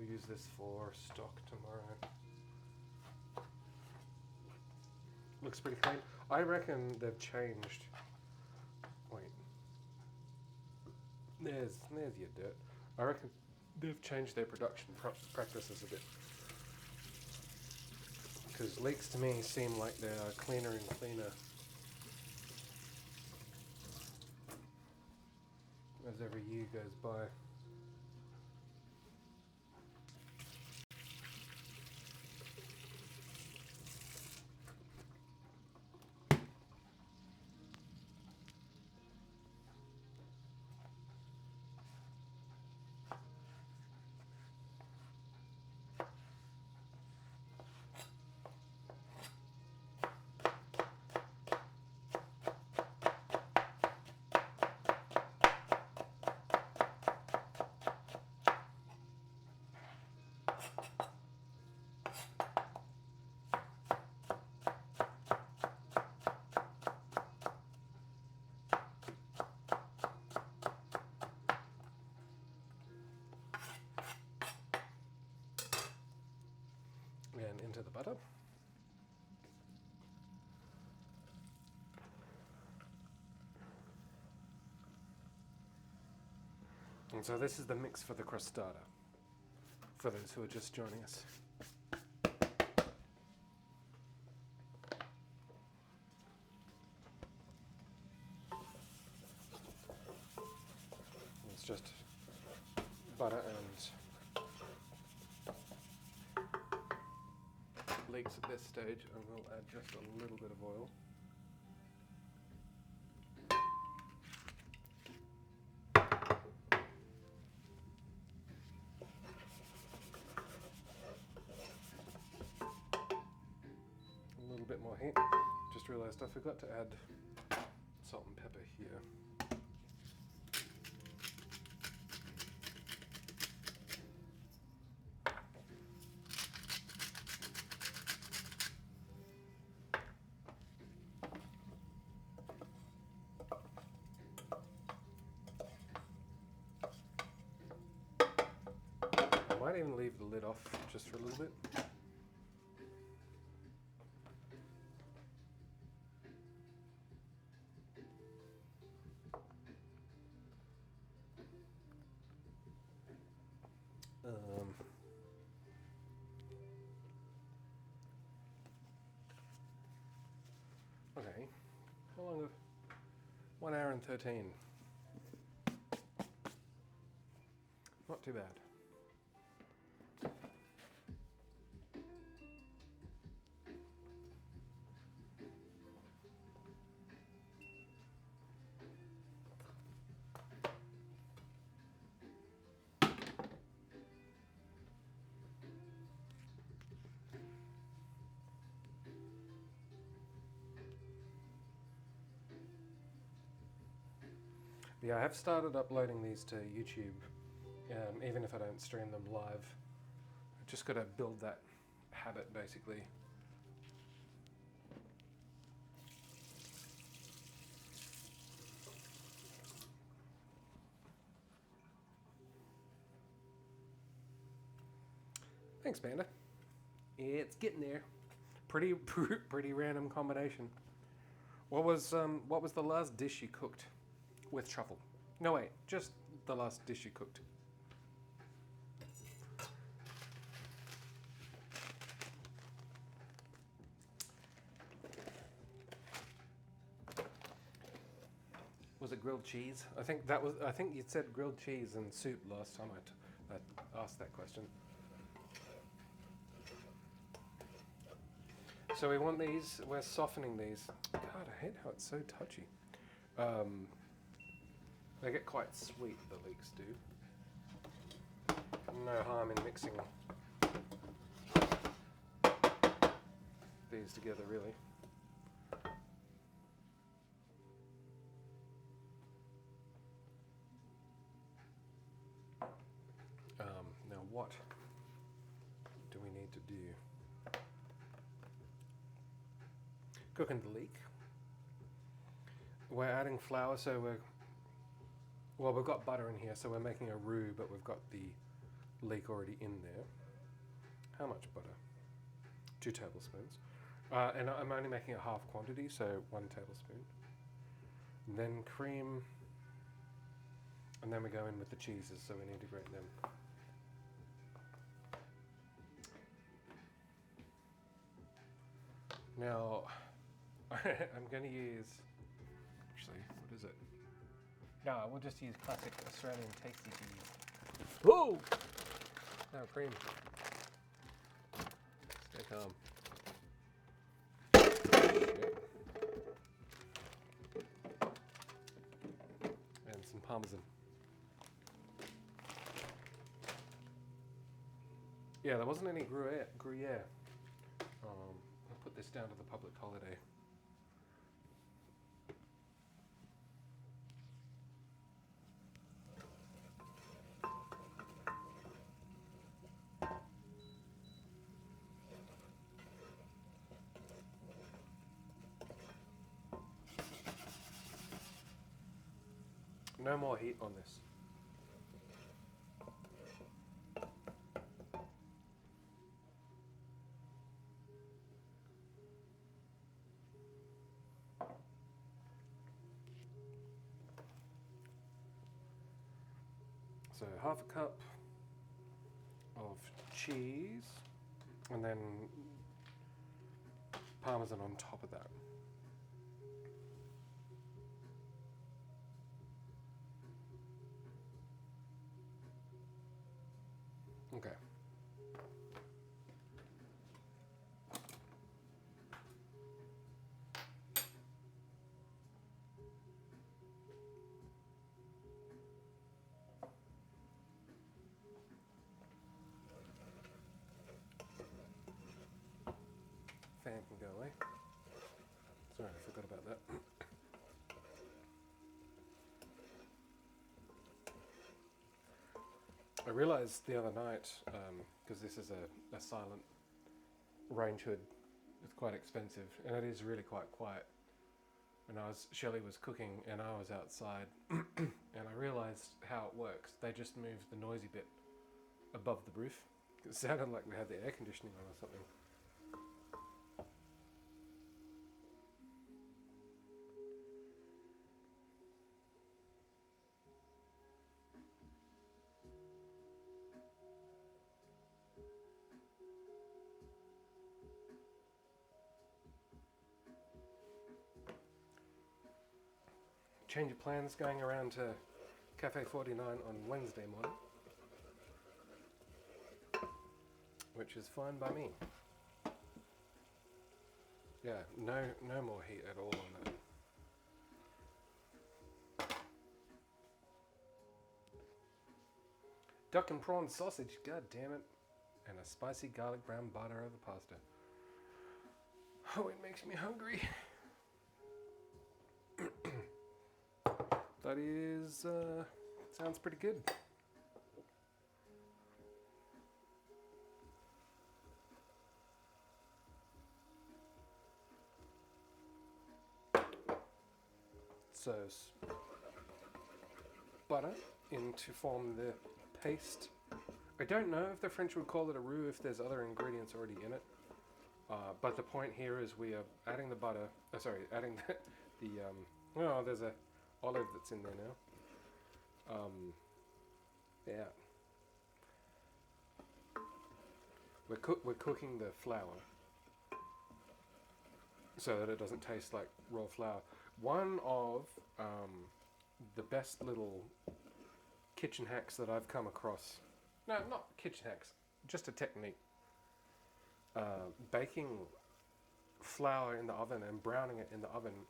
We use this for stock tomorrow. Looks pretty clean. I reckon they've changed. Wait. There's your dirt. I reckon they've changed their production practices a bit. Because leeks to me seem like they're cleaner and cleaner as every year goes by. And into the butter. And so this is the mix for the crostata, for those who are just joining us. It's just butter and leeks at this stage, and we'll add just a little bit of oil. A little bit more heat. Just realised I forgot to add salt and pepper here. I might even leave the lid off just for a little bit. How long? 1 hour and 13. Not too bad. Yeah, I have started uploading these to YouTube, even if I don't stream them live. I've just got to build that habit, basically. Thanks, Panda. It's getting there. Pretty random combination. What was the last dish you cooked with truffle? No, wait, just the last dish you cooked. Was it grilled cheese? I think you said grilled cheese and soup last time I asked that question. So we want these. We're softening these. God, I hate how it's so touchy. They get quite sweet. The leeks do. No harm in mixing these together, really. Now what do we need to do? Cooking the leek. We're adding flour, so we've got butter in here, so we're making a roux, but we've got the leek already in there. How much butter? 2 tablespoons. And I'm only making a half quantity, so 1 tablespoon. And then cream, and then we go in with the cheeses, so we need to grate them. Now, I'm going to use, actually, what is it? No, we'll just use classic Australian tasty cheese. Whoa! No, cream. Stay calm. Shit. And some Parmesan. Yeah, there wasn't any Gruyere. I'll put this down to the public holiday. No more heat on this. So half a cup of cheese, and then Parmesan on top of that. Okay. Fan can go away. Sorry, I forgot about that. I realised the other night, because this is a silent range hood, it's quite expensive, and it is really quite quiet. And Shelley was cooking, and I was outside, and I realised how it works. They just moved the noisy bit above the roof. It sounded like we had the air conditioning on or something. change of plans going around to Cafe 49 on Wednesday morning, which is fine by me. Yeah, no more heat at all on that. Duck and prawn sausage, god damn it. And a spicy garlic brown butter over pasta. Oh, it makes me hungry. That is, sounds pretty good. So, butter in to form the paste. I don't know if the French would call it a roux if there's other ingredients already in it. But the point here is we are adding the butter, adding oh, there's a olive that's in there now. Yeah. We're cooking the flour so that it doesn't taste like raw flour. One of the best little kitchen hacks that I've come across, no, not kitchen hacks, just a technique. Baking flour in the oven and browning it in the oven,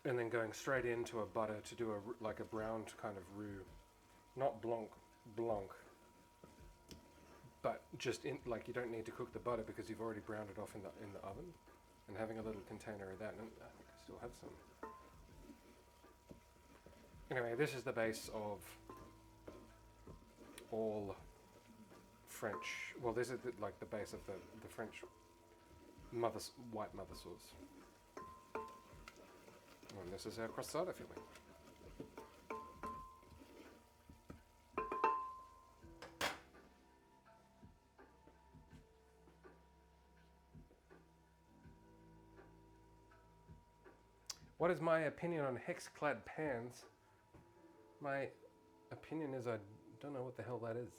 and then going straight into a butter to do like a browned kind of roux, not blanc, but just in, like, you don't need to cook the butter because you've already browned it off in the oven, and having a little container of that. And I think I still have some. Anyway, this is the base of all French. Well, this is like the base of the French white mother sauce. And this is our Crostata filling. What is my opinion on hex-clad pans? My opinion is I don't know what the hell that is.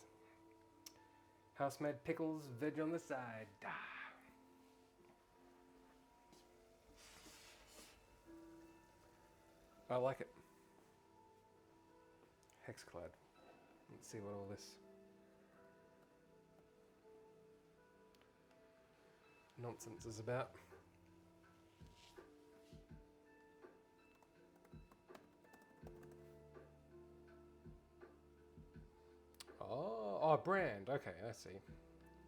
House-made pickles, veg on the side. I like it. Hex-clad. Let's see what all this nonsense is about. Oh, brand. Okay, I see.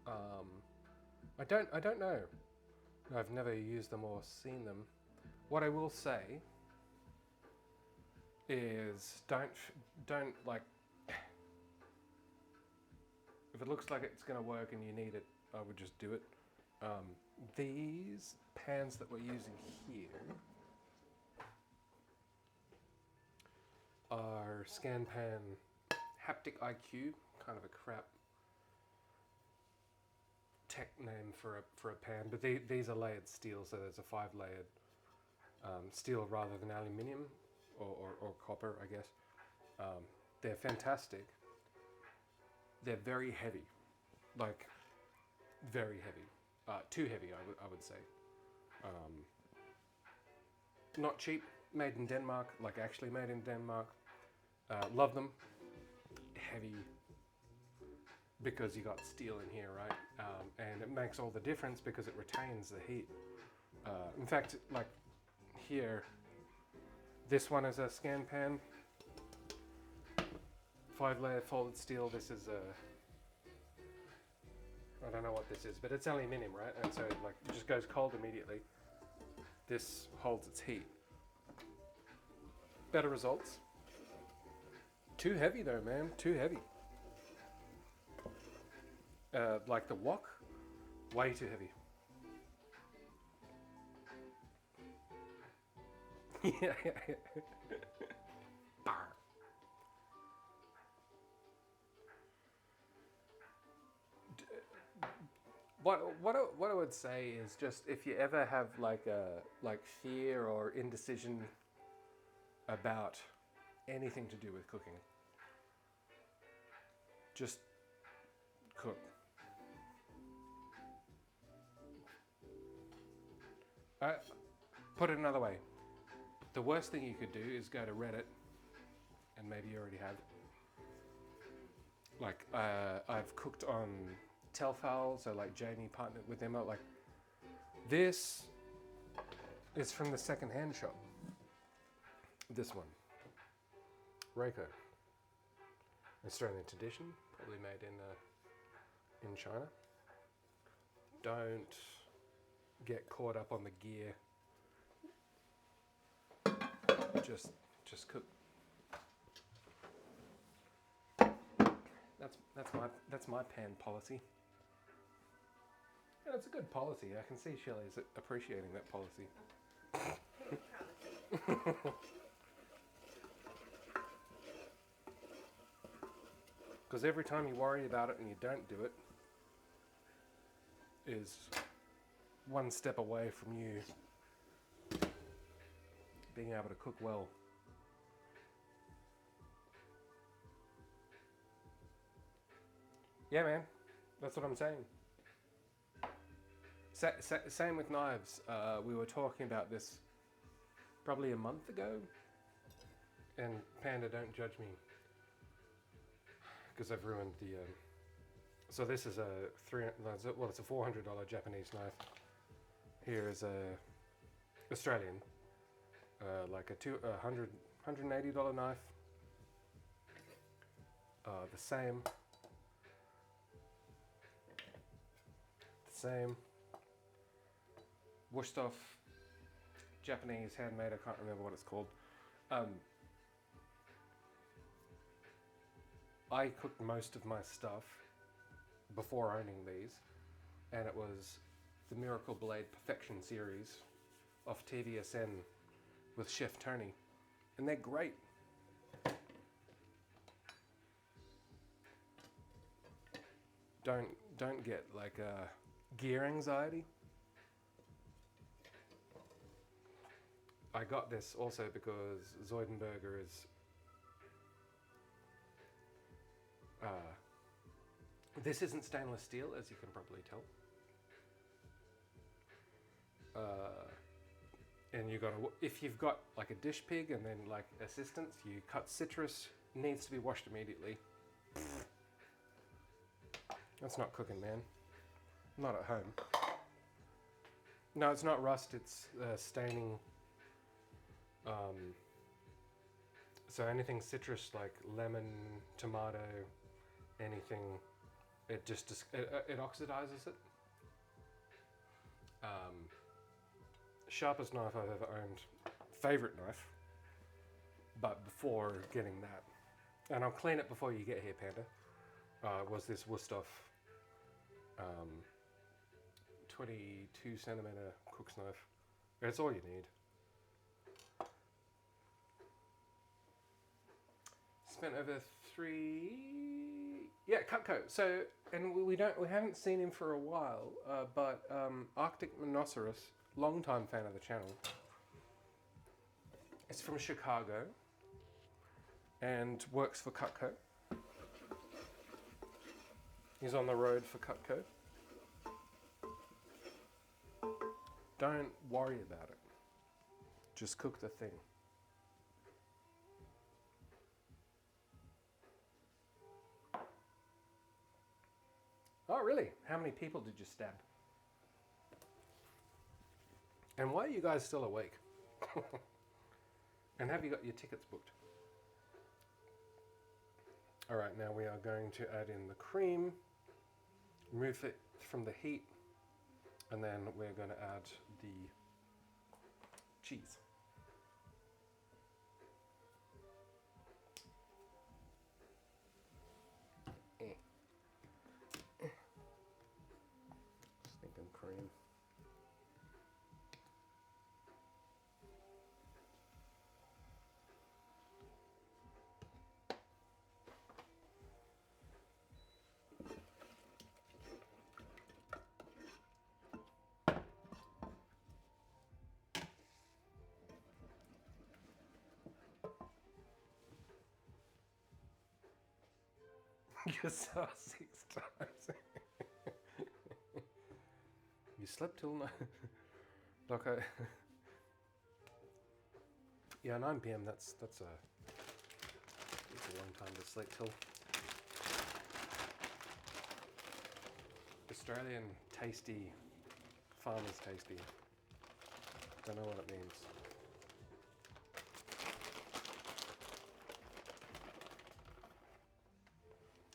I don't know. I've never used them or seen them. What I will say is don't like, if it looks like it's going to work and you need it, I would just do it. These pans that we're using here are ScanPan Haptic IQ, kind of a crap tech name for a pan, but these are layered steel, so there's a 5-layered steel rather than aluminium or copper, I guess. They're fantastic. They're very heavy, like very heavy, too heavy, I would say. Not cheap, made in Denmark, like actually made in Denmark. Love them. Heavy because you got steel in here, right? And it makes all the difference because it retains the heat. In fact, like here, this one is a ScanPan 5-layer folded steel. This is a, I don't know what this is, but it's aluminium, right? And so like it just goes cold immediately. This holds its heat. Better results. Too heavy though, man. Too heavy. Like the wok, way too heavy. Yeah. What I would say is just if you ever have like fear or indecision about anything to do with cooking, just cook. Put it another way. The worst thing you could do is go to Reddit, and maybe you already have. Like, I've cooked on Telfowl, so like Jamie partnered with Emma. Like, this is from the second-hand shop. This one, Reiko, Australian tradition, probably made in China. Don't get caught up on the gear. Just cook. That's my pan policy. And it's a good policy. I can see Shelley's appreciating that policy. Because every time you worry about it and you don't do it is one step away from you being able to cook well. Yeah, man, that's what I'm saying. Same with knives. We were talking about this probably a month ago, and Panda, don't judge me because I've ruined the. So this is it's a $400 Japanese knife. Here is a Australian, like a $180 knife. The same. Washed off Japanese handmade. I can't remember what it's called. I cooked most of my stuff before owning these, and it was the Miracle Blade Perfection series off TVSN with Chef Tony, and they're great. Don't get like gear anxiety. I got this also because Zoidenberger is this isn't stainless steel, as you can probably tell. And you got if you've got like a dish pig and then like assistants, you cut citrus, needs to be washed immediately. That's not cooking, man. Not at home. No, it's not rust, it's staining. So anything citrus like lemon, tomato, anything, it just it oxidizes it. Sharpest knife I've ever owned, favorite knife, but before getting that, and I'll clean it before you get here, Panda, was this Wusthof 22 centimeter cook's knife. It's all you need. Spent over Cutco. So, and we haven't seen him for a while, but Arctic Monoceros, long-time fan of the channel. It's from Chicago and works for Cutco. He's on the road for Cutco. Don't worry about it. Just cook the thing. Oh, really? How many people did you stab? And why are you guys still awake? And have you got your tickets booked? All right, now we are going to add in the cream, remove it from the heat, and then we're going to add the cheese. Stinking cream. You saw 6 times. You slept till 9. Look, Yeah, 9 p.m. That's a long time to sleep till. Australian tasty, farmer's tasty. Don't know what it means.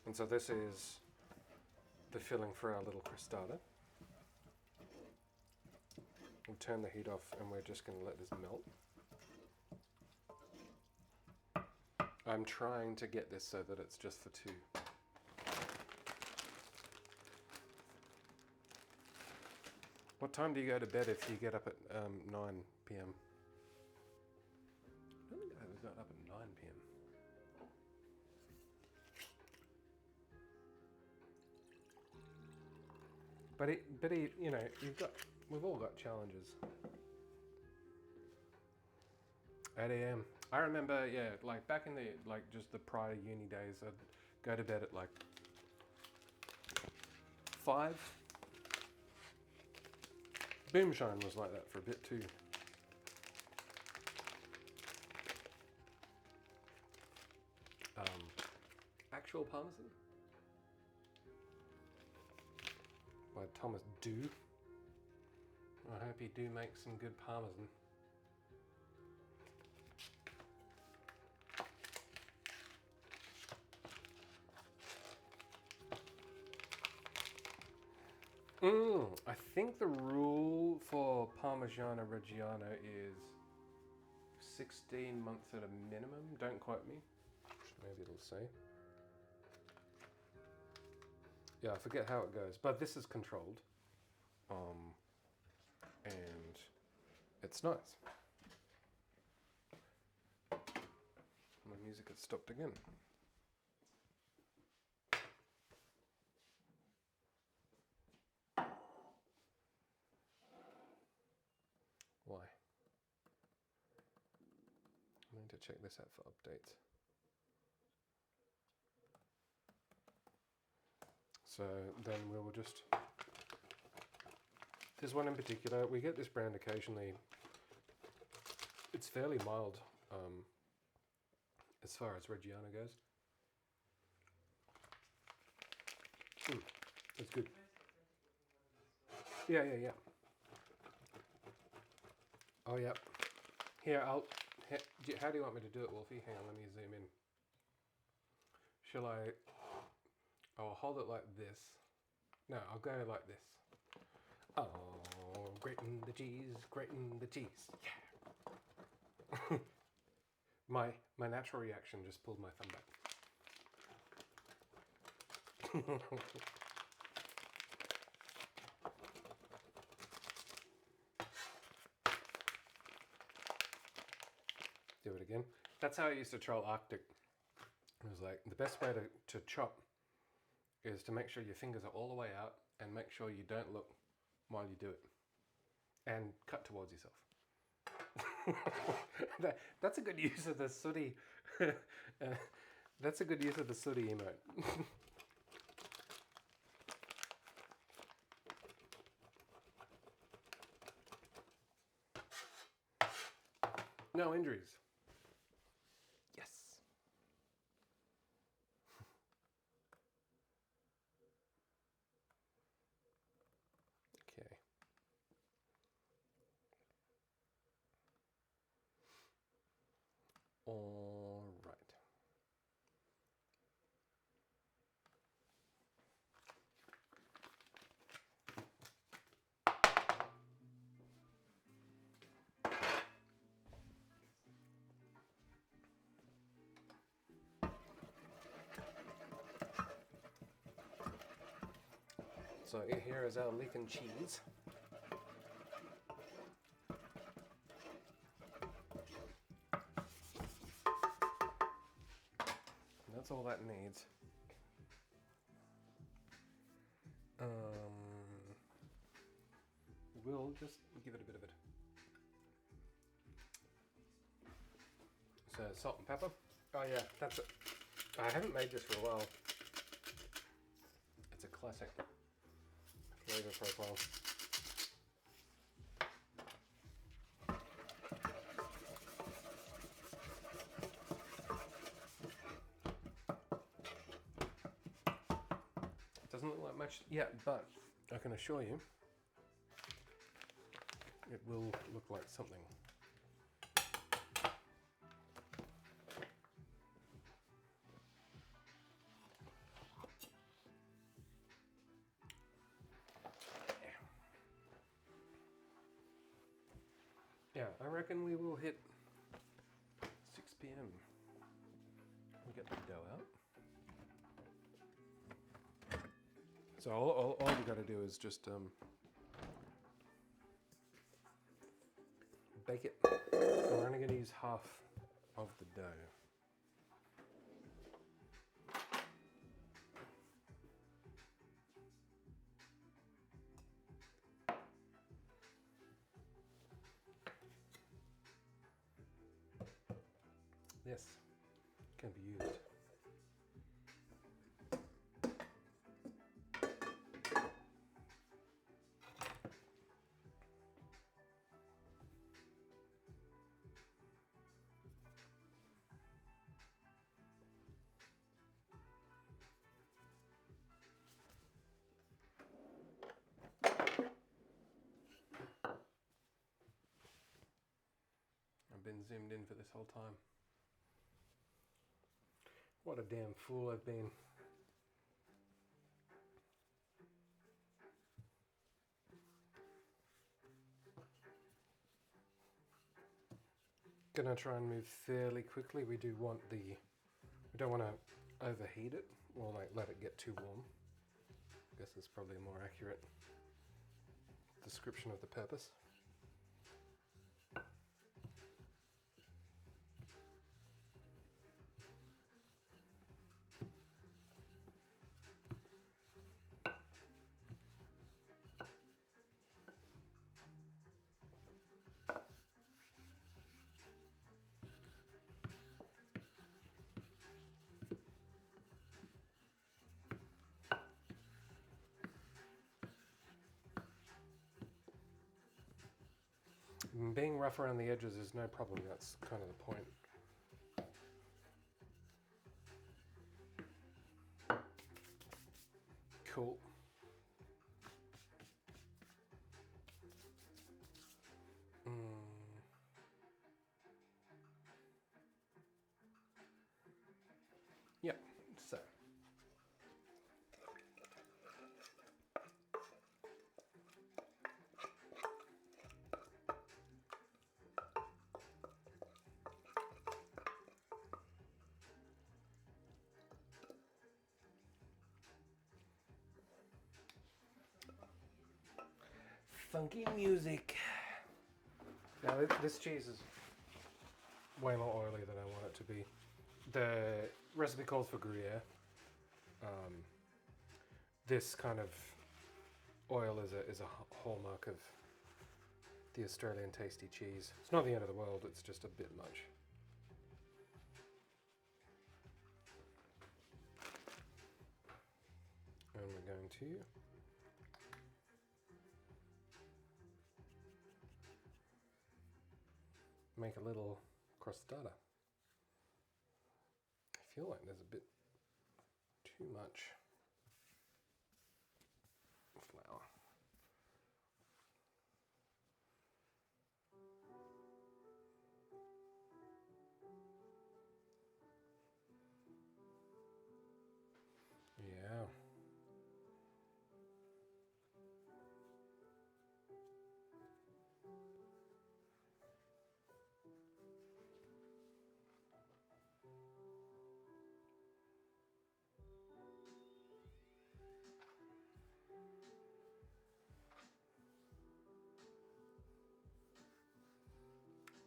And so this is the filling for our little crostata. We'll turn the heat off and we're just going to let this melt. I'm trying to get this so that it's just for two. What time do you go to bed if you get up at 9 p.m.? I don't think I ever got up at 9 p.m. But you know, we've all got challenges. 8 a.m. I remember, yeah, like back in the, like just the prior uni days, I'd go to bed at like 5. Boomshine was like that for a bit too. Actual Parmesan by Thomas Do. I hope he do make some good Parmesan. I think the rule for Parmigiano Reggiano is 16 months at a minimum. Don't quote me. Maybe it'll say. Yeah, I forget how it goes, but this is controlled. And it's nice. My music has stopped again. Why? I need to check this out for updates. So then we will just, this one in particular, we get this brand occasionally. It's fairly mild as far as Reggiano goes. It's good. Yeah. Oh, yeah. Here, how do you want me to do it, Wolfie? Hang on, let me zoom in. Shall I? I'll hold it like this. No, I'll go like this. Oh, grating the cheese, grating the cheese. Yeah. my natural reaction just pulled my thumb back. Do it again. That's how I used to troll Arctic. It was like, the best way to chop is to make sure your fingers are all the way out and make sure you don't look while you do it. And cut towards yourself. That's a good use of the sooty. That's a good use of the sooty emote. No injuries. Yes. Okay. All right. So here is our Leek and cheese. That's all that needs. We'll just give it a bit of it. So salt and pepper. Oh yeah, that's it. I haven't made this for a while. It's a classic flavor profile. Doesn't look like much yet, but I can assure you it will look like something. Yeah, I reckon we will hit 6 p.m. We'll get the dough out. So all you got to do is just bake it. We're only going to use half of the dough. This can be used. I've been zoomed in for this whole time. What a damn fool I've been. Gonna try and move fairly quickly. We don't want to overheat it or like let it get too warm. I guess it's probably a more accurate description of the purpose. Being rough around the edges is no problem, that's kind of the point. Cool. Yep, so. Funky music. Now this cheese is way more oily than I want it to be. The recipe calls for Gruyere. This kind of oil is a hallmark of the Australian tasty cheese. It's not the end of the world, it's just a bit much. And we're going to make a little crostata. I feel like there's a bit too much flour. Yeah.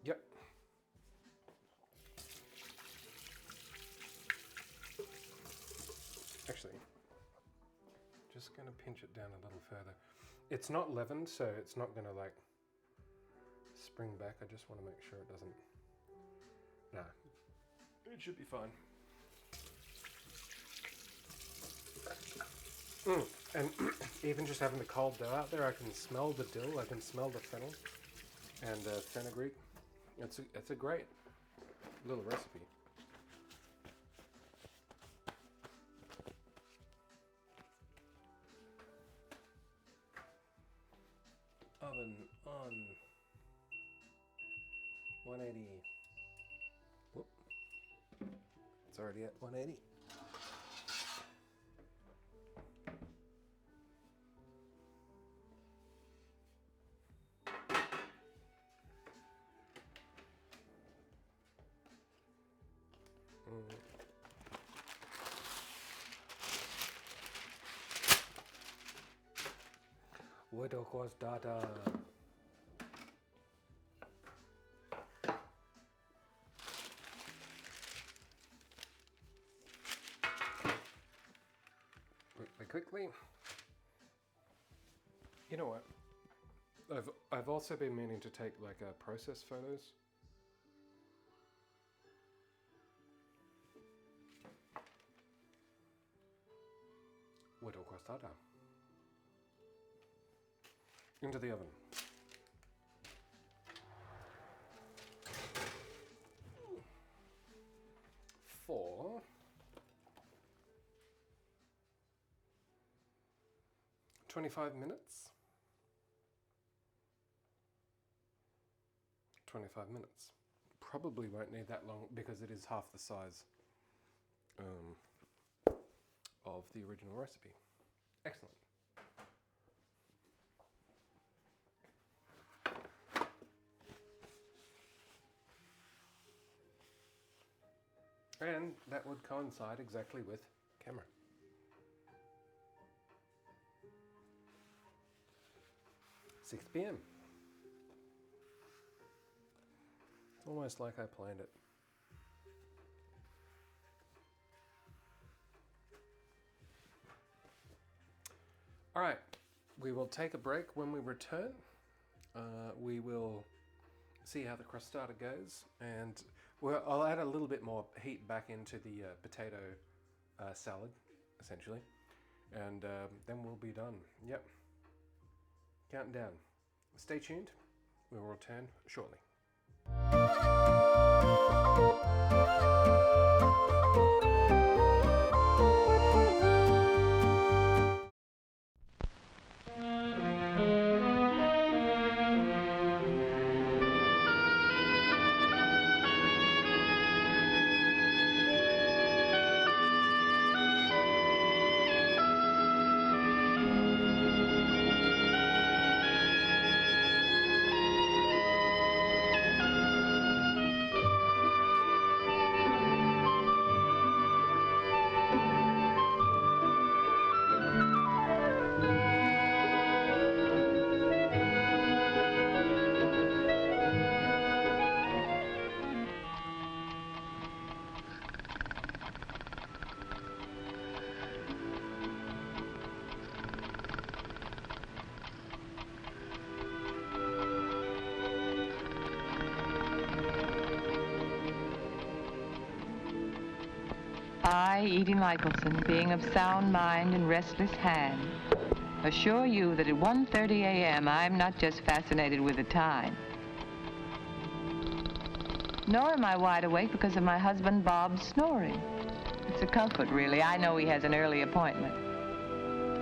Yep. Actually, just going to pinch it down a little further. It's not leavened, so it's not going to like spring back. I just want to make sure it doesn't. Nah, it should be fine. And even just having the cold dough out there, I can smell the dill, I can smell the fennel and fenugreek. It's a great little recipe. Oven on 180. Whoop. It's already at 180. Widow Crostata. Quickly. You know what? I've also been meaning to take like process photos. Widow Crostata. Into the oven. For 25 minutes. 25 minutes. Probably won't need that long because it is half the size of the original recipe. Excellent. And that would coincide exactly with camera. Six p.m. It's almost like I planned it. All right, we will take a break. When we return, we will see how the crostata goes, and I'll add a little bit more heat back into the potato salad, essentially, and then we'll be done. Yep. Counting down. Stay tuned. We will return shortly. I, Edie Michelson, being of sound mind and restless hand, assure you that at 1:30 a.m. I'm not just fascinated with the time, nor am I wide awake because of my husband Bob's snoring. It's a comfort, really. I know he has an early appointment.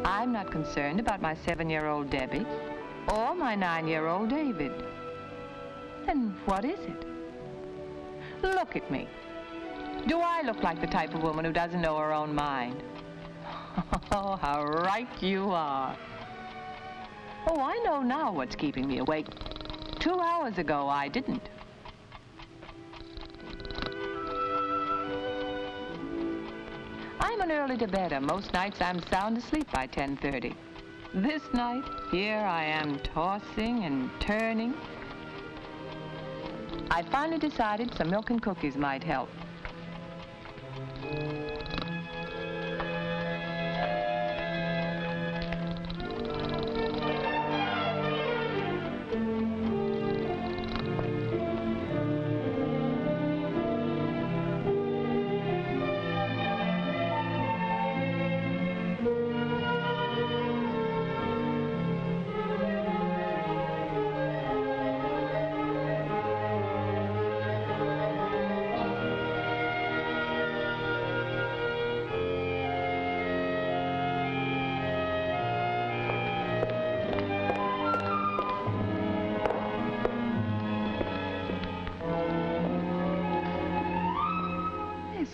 I'm not concerned about my 7-year-old Debbie or my 9-year-old David. Then what is it? Look at me. Do I look like the type of woman who doesn't know her own mind? Oh, how right you are. Oh, I know now what's keeping me awake. 2 hours ago, I didn't. I'm an early to bedder. Most nights I'm sound asleep by 10:30. This night, here I am tossing and turning. I finally decided some milk and cookies might help.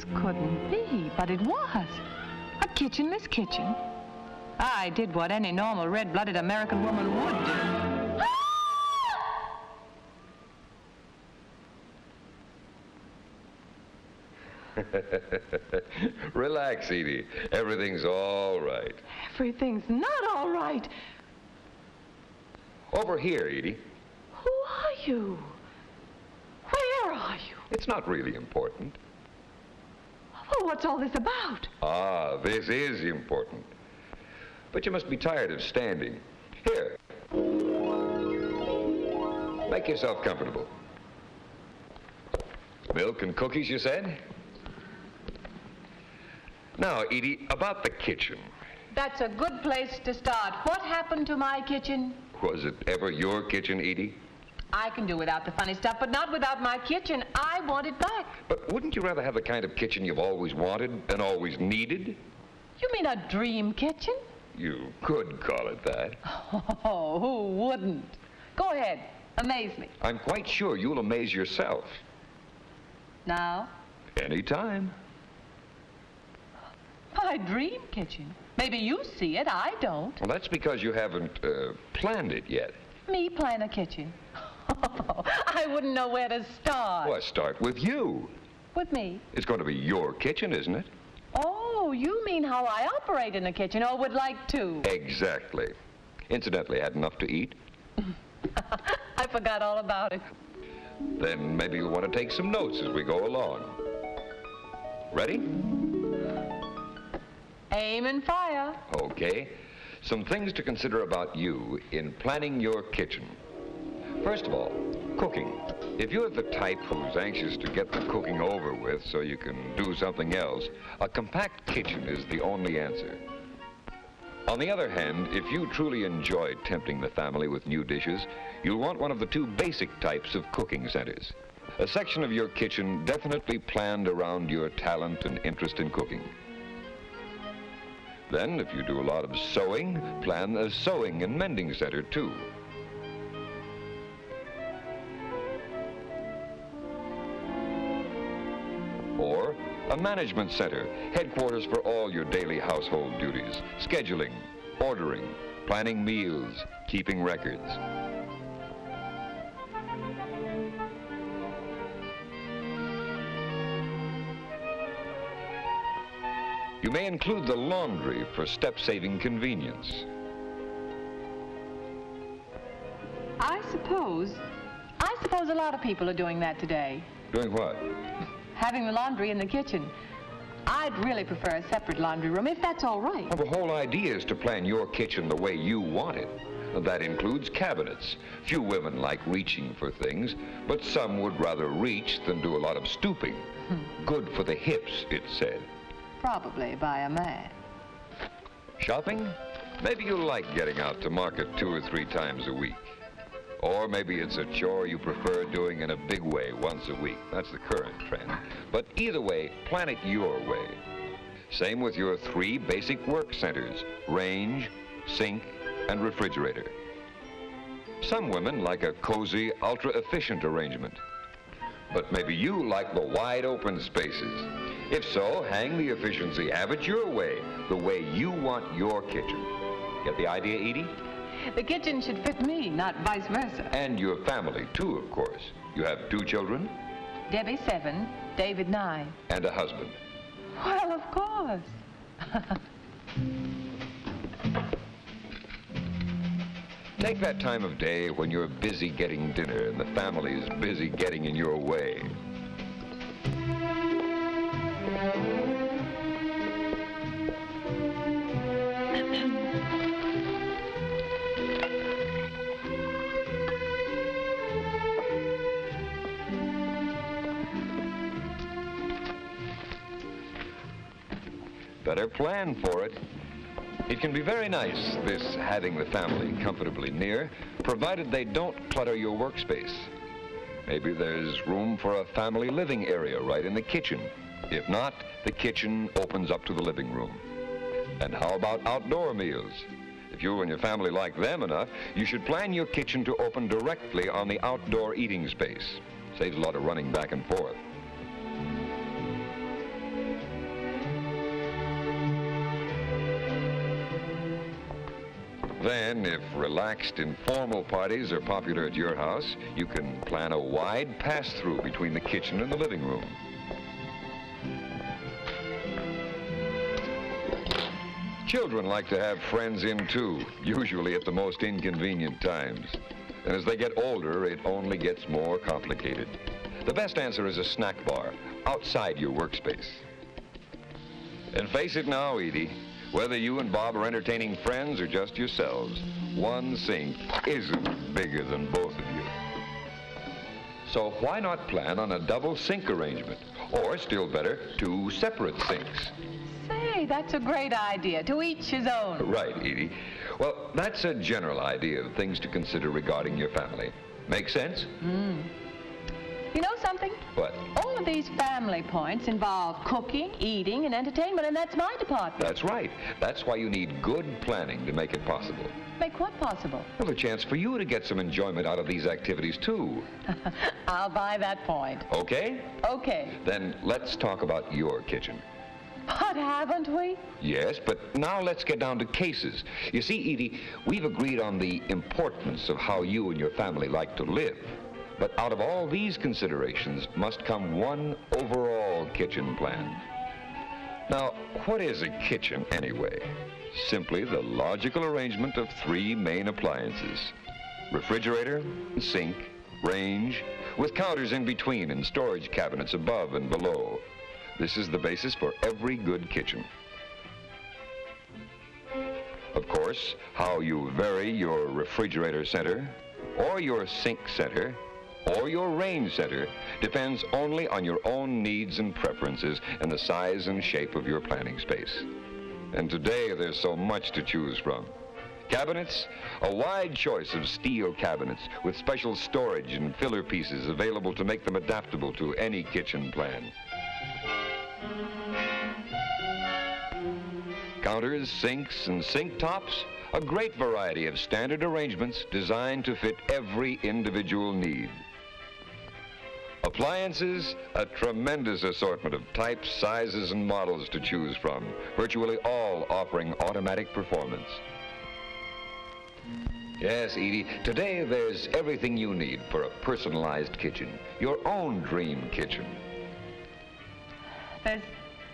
This couldn't be, but it was. A kitchenless kitchen. I did what any normal red-blooded American woman would do. Relax, Edie. Everything's all right. Everything's not all right. Over here, Edie. Who are you? Where are you? It's not really important. Well, what's all this about? Ah, this is important. But you must be tired of standing. Here. Make yourself comfortable. Milk and cookies, you said? Now, Edie, about the kitchen. That's a good place to start. What happened to my kitchen? Was it ever your kitchen, Edie? I can do without the funny stuff, but not without my kitchen. I want it back. But wouldn't you rather have the kind of kitchen you've always wanted and always needed? You mean a dream kitchen? You could call it that. Oh, who wouldn't? Go ahead. Amaze me. I'm quite sure you'll amaze yourself. Now? Anytime. My dream kitchen. Maybe you see it. I don't. Well, that's because you haven't planned it yet. Me plan a kitchen? I wouldn't know where to start. Well, start with you. With me? It's going to be your kitchen, isn't it? Oh, you mean how I operate in the kitchen, or would like to? Exactly. Incidentally, had enough to eat? I forgot all about it. Then maybe you'll want to take some notes as we go along. Ready? Aim and fire. Okay. Some things to consider about you in planning your kitchen. First of all, cooking. If you're the type who's anxious to get the cooking over with so you can do something else, a compact kitchen is the only answer. On the other hand, if you truly enjoy tempting the family with new dishes, you'll want one of the two basic types of cooking centers. A section of your kitchen definitely planned around your talent and interest in cooking. Then, if you do a lot of sewing, plan a sewing and mending center, too. Or a management center, headquarters for all your daily household duties, scheduling, ordering, planning meals, keeping records. You may include the laundry for step-saving convenience. I suppose a lot of people are doing that today. Doing what? Having the laundry in the kitchen. I'd really prefer a separate laundry room, if that's all right. Well, the whole idea is to plan your kitchen the way you want it. That includes cabinets. Few women like reaching for things, but some would rather reach than do a lot of stooping. Good for the hips, it's said. Probably by a man. Shopping? Maybe you like getting out to market 2 or 3 times a week. Or maybe it's a chore you prefer doing in a big way once a week. That's the current trend. But either way, plan it your way. Same with your 3 basic work centers: range, sink, and refrigerator. Some women like a cozy, ultra-efficient arrangement. But maybe you like the wide open spaces. If so, hang the efficiency habit your way, the way you want your kitchen. Get the idea, Edie? The kitchen should fit me, not vice versa. And your family, too, of course. You have 2 children? Debbie 7, David 9. And a husband. Well, of course. Take that time of day when you're busy getting dinner and the family's busy getting in your way. Better plan for it. It can be very nice, this having the family comfortably near, provided they don't clutter your workspace. Maybe there's room for a family living area right in the kitchen. If not, the kitchen opens up to the living room. And how about outdoor meals? If you and your family like them enough, you should plan your kitchen to open directly on the outdoor eating space. Saves a lot of running back and forth. Then, if relaxed, informal parties are popular at your house, you can plan a wide pass-through between the kitchen and the living room. Children like to have friends in, too, usually at the most inconvenient times. And as they get older, it only gets more complicated. The best answer is a snack bar outside your workspace. And face it now, Edie, whether you and Bob are entertaining friends or just yourselves, one sink isn't bigger than both of you. So why not plan on a double sink arrangement? Or, still better, 2 separate sinks. Say, that's a great idea. To each his own. Right, Edie. Well, that's a general idea of things to consider regarding your family. Make sense? You know something? What? All of these family points involve cooking, eating, and entertainment, and that's my department. That's right. That's why you need good planning to make it possible. Make what possible? Well, a chance for you to get some enjoyment out of these activities, too. I'll buy that point. Okay? Okay. Then let's talk about your kitchen. But haven't we? Yes, but now let's get down to cases. You see, Edie, we've agreed on the importance of how you and your family like to live. But out of all these considerations must come one overall kitchen plan. Now, what is a kitchen anyway? Simply the logical arrangement of 3 main appliances: refrigerator, sink, range, with counters in between and storage cabinets above and below. This is the basis for every good kitchen. Of course, how you vary your refrigerator center, or your sink center, or your range center depends only on your own needs and preferences and the size and shape of your planning space. And today there's so much to choose from. Cabinets, a wide choice of steel cabinets with special storage and filler pieces available to make them adaptable to any kitchen plan. Counters, sinks, and sink tops, a great variety of standard arrangements designed to fit every individual need. Appliances, a tremendous assortment of types, sizes, and models to choose from, virtually all offering automatic performance. Yes, Edie, today there's everything you need for a personalized kitchen, your own dream kitchen.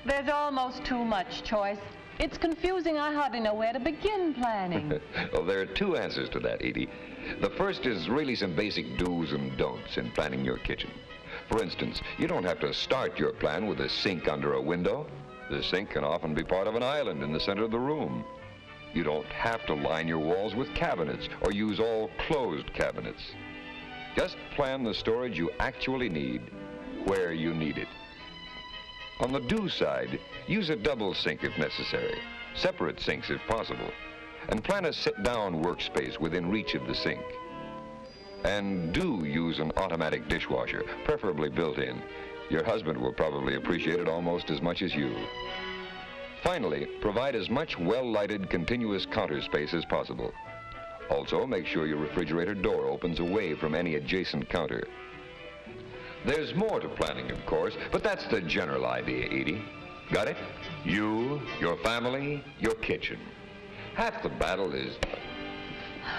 There's almost too much choice. It's confusing. I hardly know where to begin planning. Well, there are 2 answers to that, Edie. The first is really some basic do's and don'ts in planning your kitchen. For instance, you don't have to start your plan with a sink under a window. The sink can often be part of an island in the center of the room. You don't have to line your walls with cabinets or use all closed cabinets. Just plan the storage you actually need where you need it. On the do side, use a double sink if necessary, separate sinks if possible, and plan a sit-down workspace within reach of the sink. And do use an automatic dishwasher, preferably built-in. Your husband will probably appreciate it almost as much as you. Finally, provide as much well-lighted continuous counter space as possible. Also, make sure your refrigerator door opens away from any adjacent counter. There's more to planning, of course, but that's the general idea, Edie. Got it? You, your family, your kitchen. Half the battle is...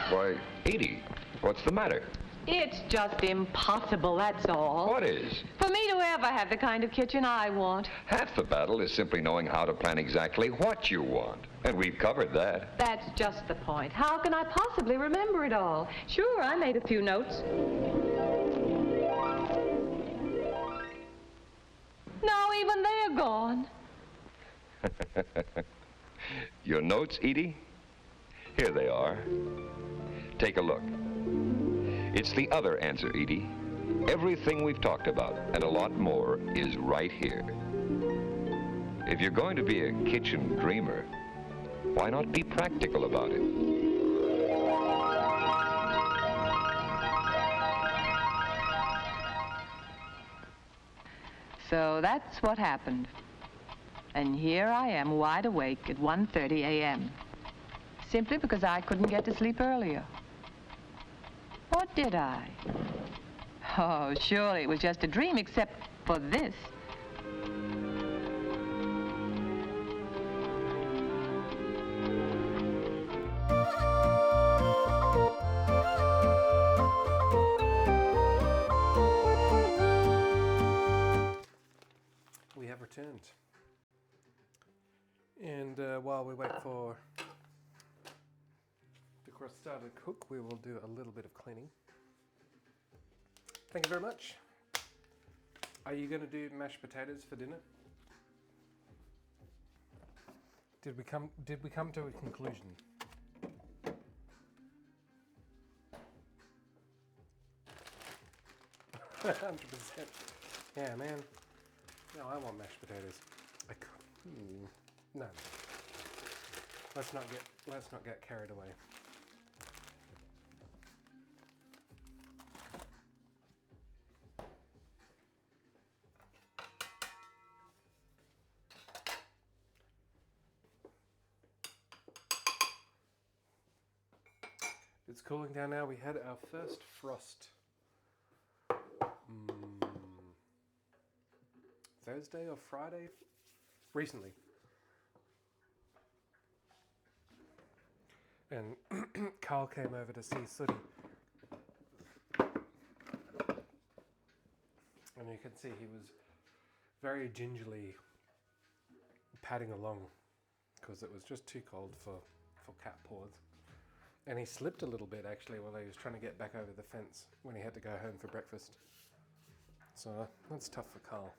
Why, Edie, what's the matter? It's just impossible, that's all. What is? For me to ever have the kind of kitchen I want. Half the battle is simply knowing how to plan exactly what you want. And we've covered that. That's just the point. How can I possibly remember it all? Sure, I made a few notes. Now even they're gone. Your notes, Edie? Here they are. Take a look. It's the other answer, Edie. Everything we've talked about, and a lot more, is right here. If you're going to be a kitchen dreamer, why not be practical about it? So that's what happened. And here I am, wide awake at 1:30 a.m. Simply because I couldn't get to sleep earlier. Or did I? Oh, surely it was just a dream, except for this. And while we wait for the crostata to cook, we will do a little bit of cleaning. Thank you very much. Are you going to do mashed potatoes for dinner? Did we come to a conclusion? $100%. Yeah, man. No, I want mashed potatoes. No. Let's not get carried away. It's cooling down now. We had our first frost Thursday or Friday recently. And Carl came over to see Sooty. And you can see he was very gingerly padding along because it was just too cold for cat paws. And he slipped a little bit actually while he was trying to get back over the fence when he had to go home for breakfast. So that's tough for Carl.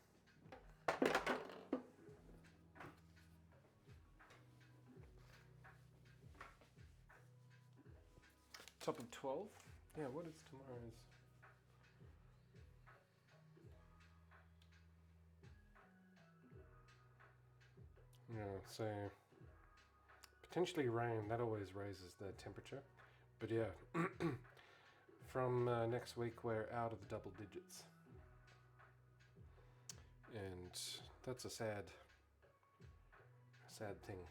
Top of 12? Yeah, what is tomorrow's? Yeah, so potentially rain, that always raises the temperature. But yeah, from next week we're out of the double digits. And that's a sad thing.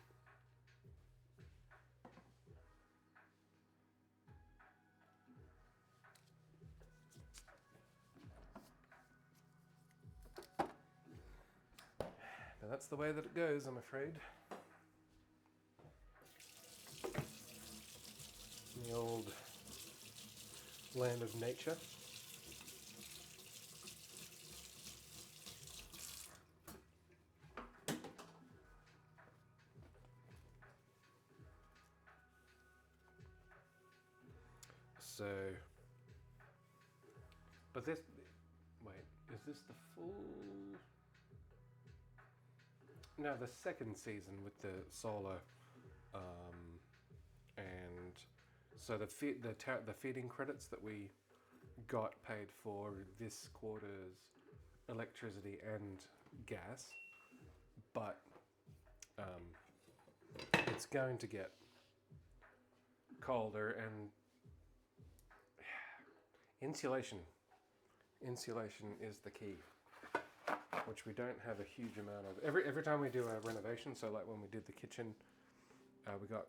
But that's the way that it goes, I'm afraid. The old land of nature. So, but this, wait, is this the full? No, the second season with the solar, and so the feeding credits that we got paid for this quarter's electricity and gas, but it's going to get colder and insulation is the key, which we don't have a huge amount of. Every time we do a renovation, so like when we did the kitchen, we got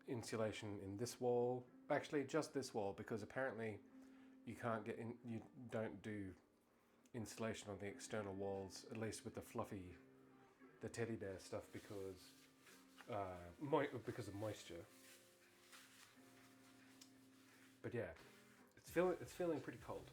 insulation in this wall, actually just this wall, because apparently you don't do insulation on the external walls, at least with the teddy bear stuff, because of moisture. But yeah, it's feeling pretty cold.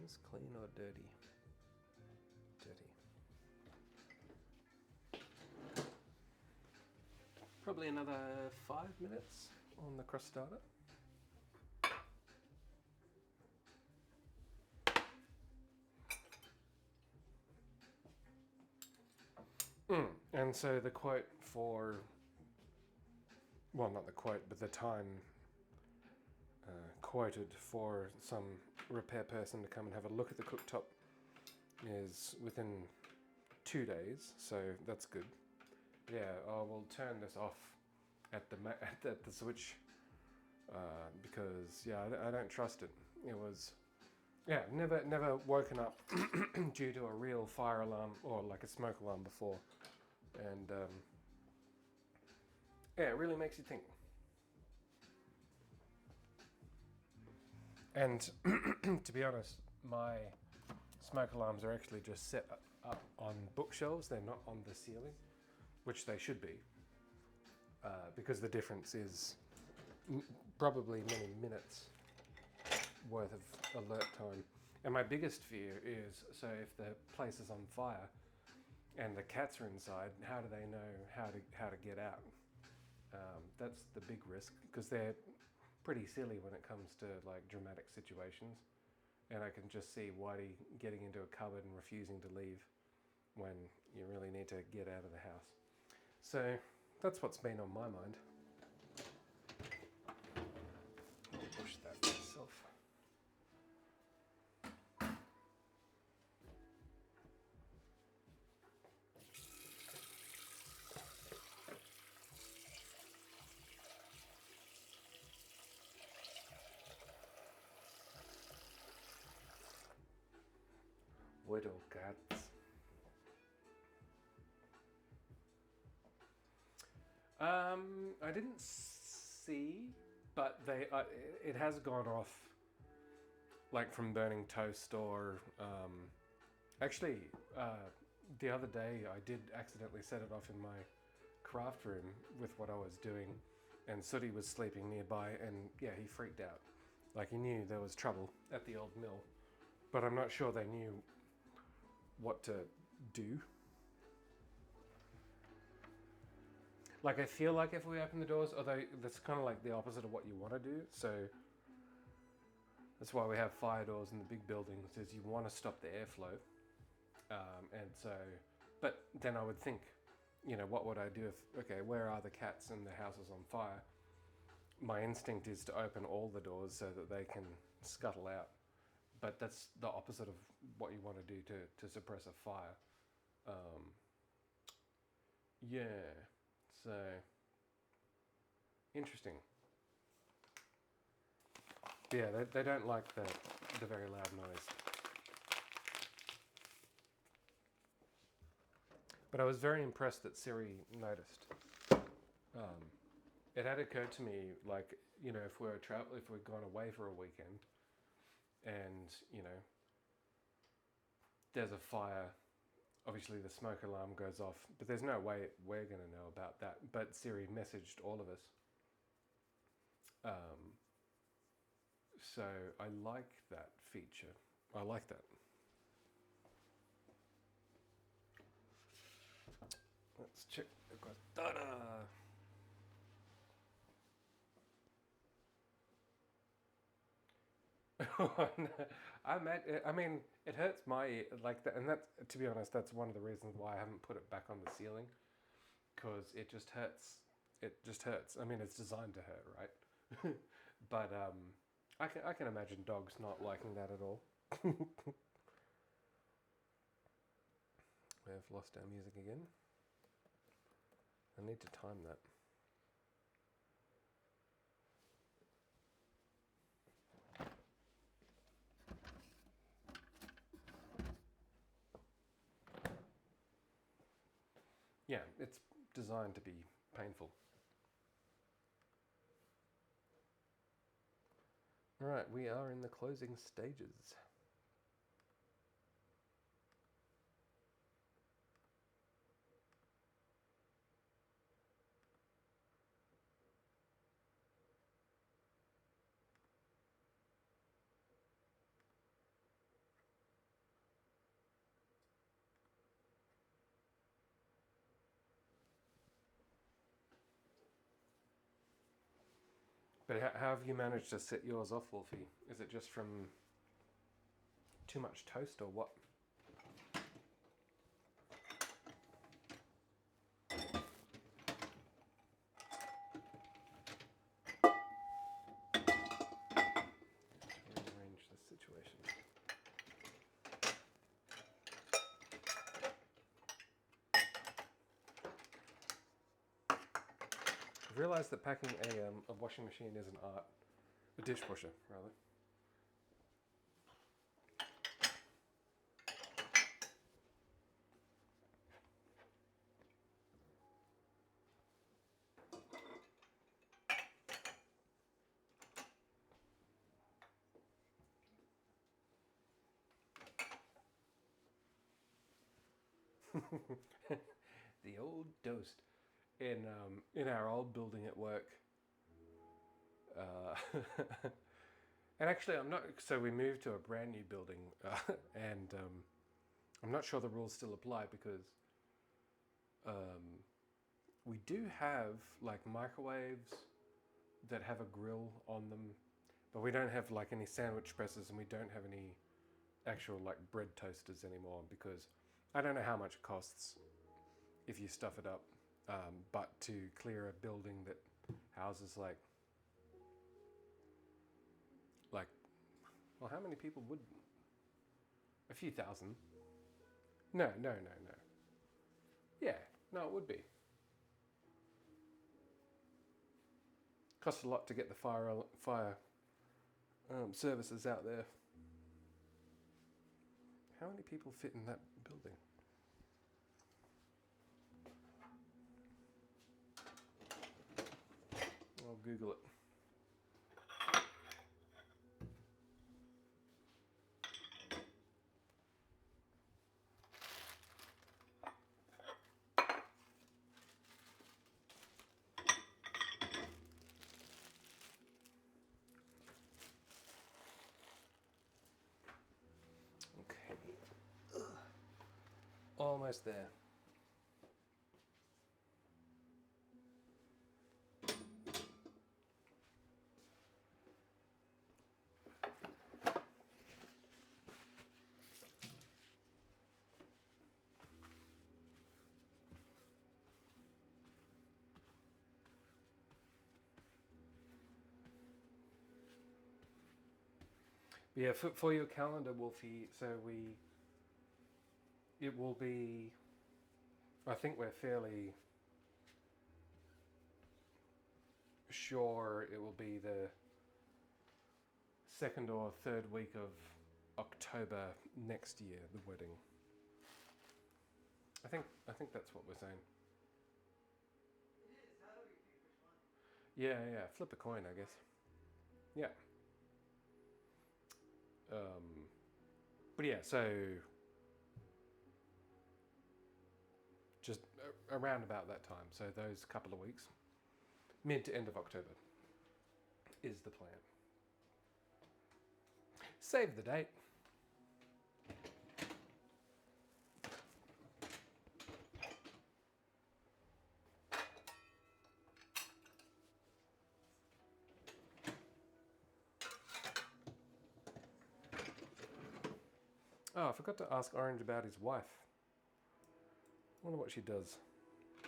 Is clean or dirty? Dirty. Probably another 5 minutes on the crostata. And so the quote for, well, not the quote, but the time quoted for some repair person to come and have a look at the cooktop is within 2 days, so that's good. Yeah, I will turn this off at the switch because yeah, I don't trust it. It was, yeah, never woken up due to a real fire alarm or like a smoke alarm before, and yeah, it really makes you think. And to be honest, my smoke alarms are actually just set up on bookshelves. They're not on the ceiling, which they should be. because the difference is probably many minutes worth of alert time. And my biggest fear is, so if the place is on fire and the cats are inside, how do they know how to get out? That's the big risk, because they're pretty silly when it comes to like dramatic situations. And I can just see Whitey getting into a cupboard and refusing to leave when you really need to get out of the house. So that's what's been on my mind. I'll push that myself. Widow cats. I didn't see, but it has gone off, like from burning toast or actually the other day I did accidentally set it off in my craft room with what I was doing, and Sooty was sleeping nearby, and yeah, he freaked out. Like, he knew there was trouble at the old mill, but I'm not sure they knew what to do. Like, I feel like if we open the doors, although that's kind of like the opposite of what you want to do, so that's why we have fire doors in the big buildings, is you want to stop the airflow. And so, but then I would think, you know, what would I do if, okay, where are the cats and the house is on fire? My instinct is to open all the doors so that they can scuttle out. But that's the opposite of what you want to do to suppress a fire. Yeah, so interesting. Yeah, they don't like the very loud noise. But I was very impressed that Siri noticed. It had occurred to me, like, you know, if we're gone away for a weekend, and you know, there's a fire, obviously the smoke alarm goes off, but there's no way we're going to know about that. But Siri messaged all of us. So I like that feature. I like that. Let's check the Crostata. I mean, it hurts my ear, like that, and that's, to be honest, that's one of the reasons why I haven't put it back on the ceiling, because it just hurts. It just hurts. I mean, it's designed to hurt, right? But I can imagine dogs not liking that at all. We have lost our music again. I need to time that. Yeah, it's designed to be painful. All right, we are in the closing stages. But how have you managed to set yours off, Wolfie? Is it just from too much toast or what? Rearrange the situation. I've realised that packing a washing machine is an art. A dishwasher, rather. The old toast. in our old building at work. And actually, I'm not. So we moved to a brand new building, and I'm not sure the rules still apply because we do have like microwaves that have a grill on them, but we don't have like any sandwich presses, and we don't have any actual like bread toasters anymore because I don't know how much it costs if you stuff it up, but to clear a building that houses like, well, how many people would? A few thousand. No. Yeah, no, it would be. Costs a lot to get the fire services out there. How many people fit in that building? I'll Google it. Almost there. But yeah, for your calendar, Wolfie, so it will be, I think we're fairly sure it will be the second or third week of October next year, the wedding. I think that's what we're saying. It is. How do we pick which one? Yeah, flip a coin, I guess. Yeah. But yeah, so just around about that time. So those couple of weeks, mid to end of October, is the plan. Save the date. Oh, I forgot to ask Orange about his wife. I wonder what she does. I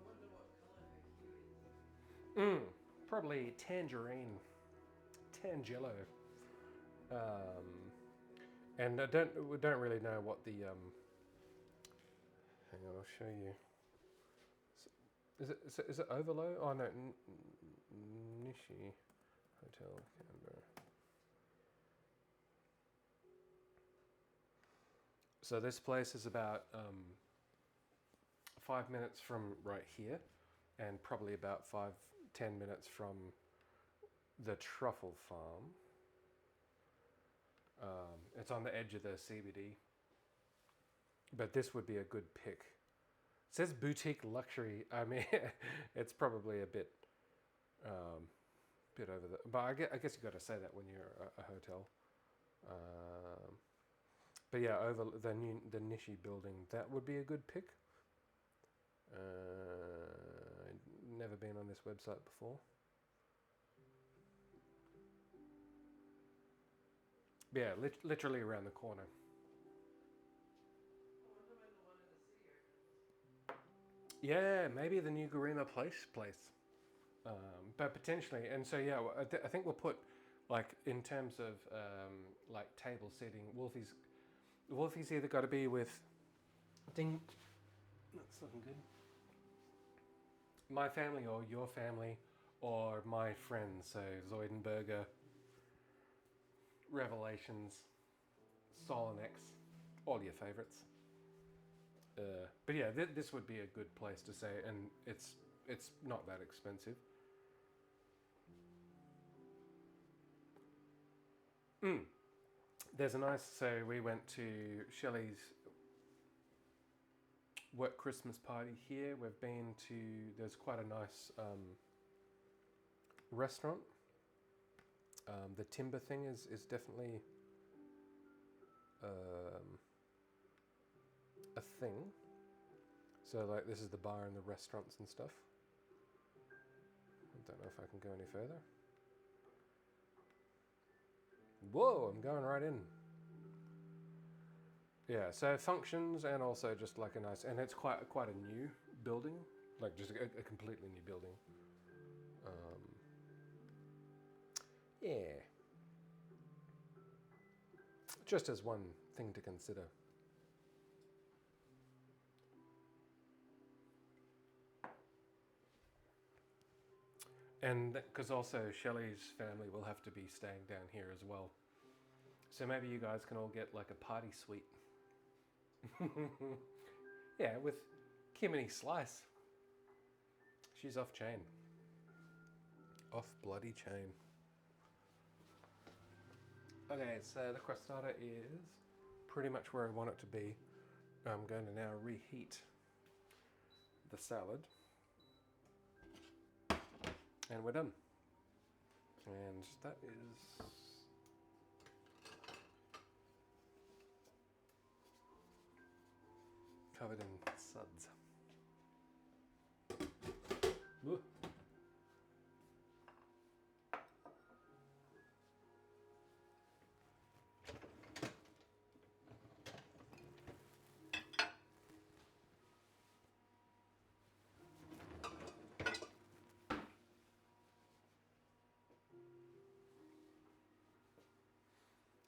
wonder what color her hue is. Probably tangerine. Tangelo. And we don't really know what the hang on, I'll show you. Is it Overlow? Oh no, Nishi Hotel Canberra. So this place is about 5 minutes from right here, and probably about 5-10 minutes from the truffle farm. It's on the edge of the CBD, but this would be a good pick. It says boutique luxury. I mean, it's probably a bit over the. But I guess you got to say that when you're a hotel. But yeah, over the Nishi building, that would be a good pick. Never been on this website before. But yeah, literally around the corner. I wonder when the one in the city opens. Yeah, maybe the new Garima place. But potentially, and so yeah, I think we'll put, like, in terms of like table seating, Wolfie's either got to be with ding. That's looking good. My family or your family or my friends. So Zoidenberger, Revelations, Solonex, all your favorites. But yeah, this would be a good place to say, and it's not that expensive. There's a nice. So we went to Shelley's work Christmas party here. We've been to. There's quite a nice restaurant. The timber thing is definitely a thing. So like this is the bar and the restaurants and stuff. I don't know if I can go any further. Whoa, I'm going right in. Yeah, so functions and also just like a nice, and it's quite a new building, like just a completely new building. Yeah, just as one thing to consider. And because also Shelley's family will have to be staying down here as well. So maybe you guys can all get like a party suite. Yeah, with Kimini Slice. She's off chain. Off bloody chain. Okay, so the crostata is pretty much where I want it to be. I'm going to now reheat the salad. And we're done. And that is covered in suds. Ooh.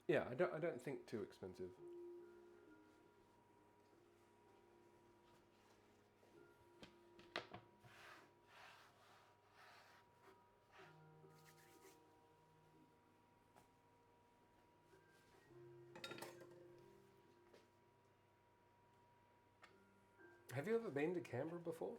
Yeah, I don't think too expensive. Have you ever been to Canberra before?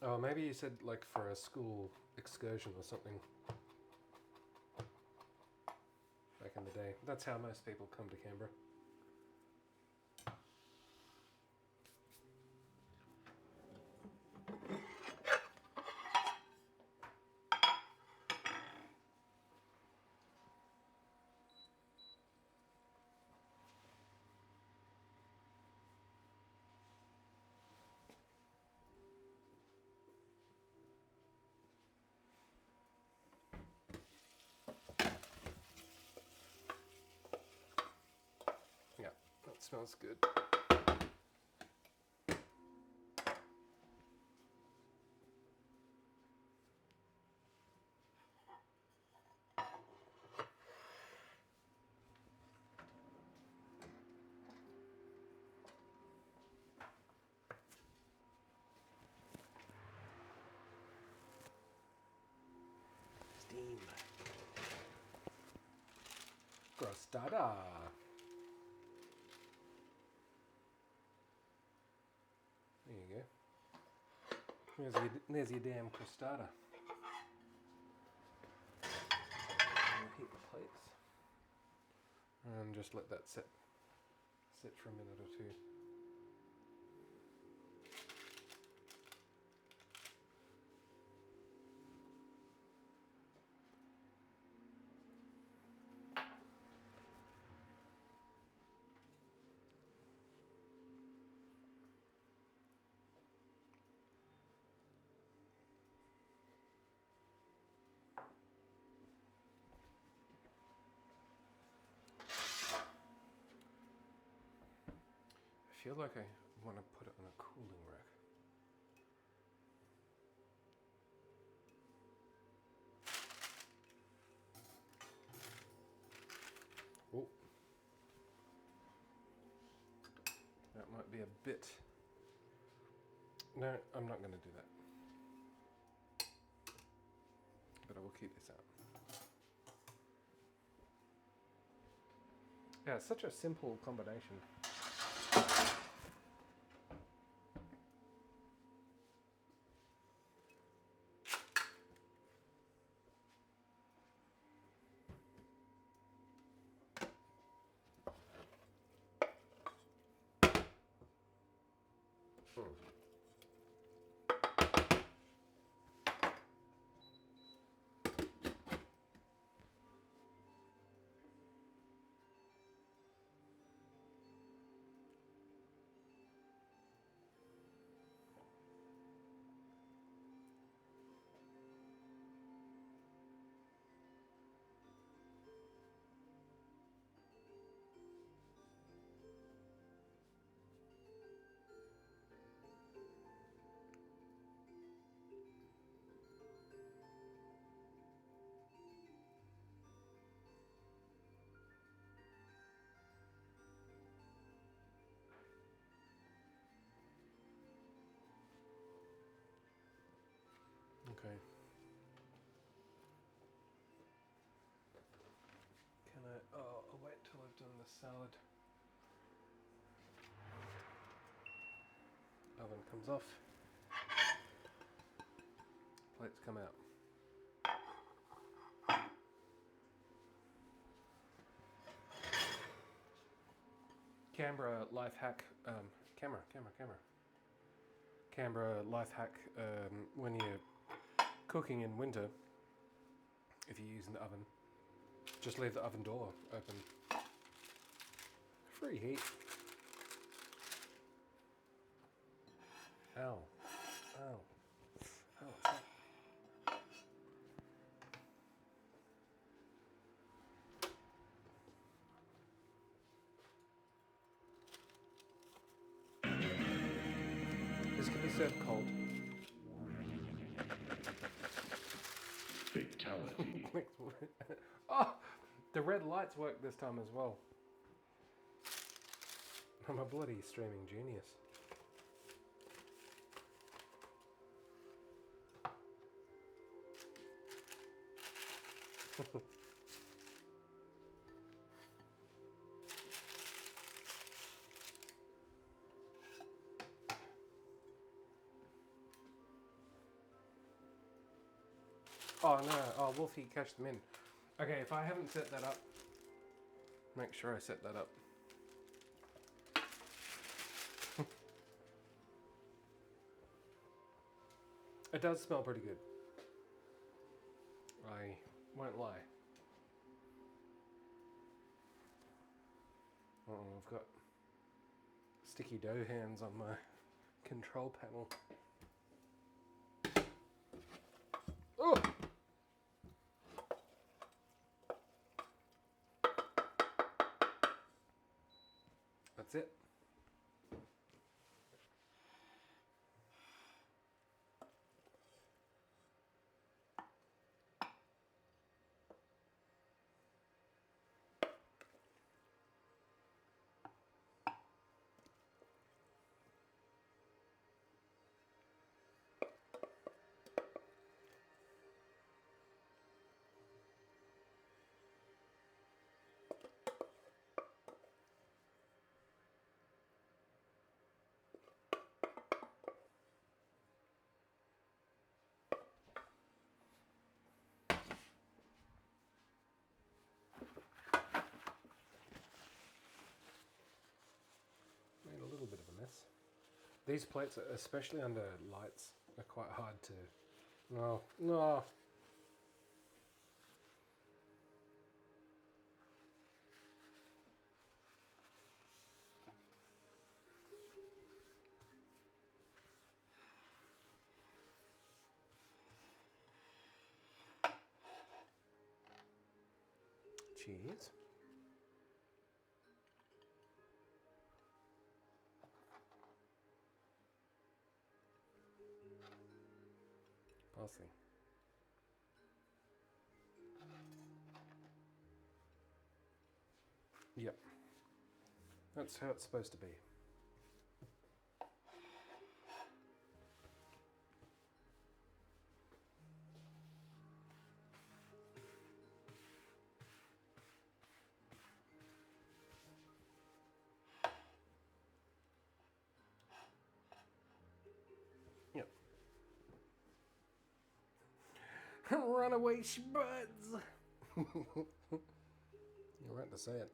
Oh, maybe you said like for a school excursion or something. Back in the day. That's how most people come to Canberra. Yeah, that smells good. Steam. Crostata. There you go. There's your damn crostata. Heat the plates. And just let that sit for a minute or two. I feel like I want to put it on a cooling rack. Oh, that might be a bit. No, I'm not going to do that. I will keep this out. Yeah, it's such a simple combination. Okay. Can I? Oh, I'll wait till I've done the salad. Oven comes off. Plates come out. Canberra life hack. Camera. Canberra life hack. When you're cooking in winter, if you're using the oven, just leave the oven door open. Free heat. Ow. Ow. Ow, what's that? This can be served cold. Fatality. Oh, the red lights work this time as well. I'm a bloody streaming genius. Oh no, oh Wolfie, catch them in. Okay, if I haven't set that up, make sure I set that up. It does smell pretty good. I won't lie. Oh, I've got sticky dough hands on my control panel. Oh! That's it. Made a little bit of a mess. These plates, especially under lights, are quite hard to... No, no. Cheese. Parsley. Yep. That's how it's supposed to be. Runaway spuds. You're right to say it.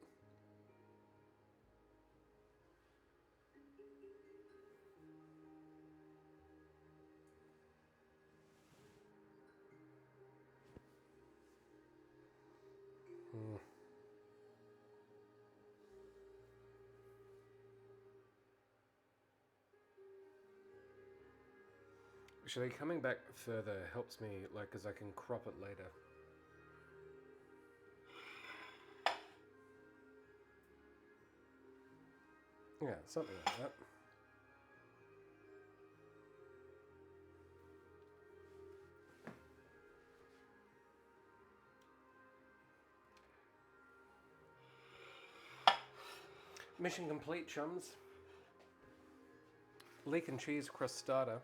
Actually, coming back further helps me, like, because I can crop it later. Yeah, something like that. Mission complete, chums. Leek and cheese crostata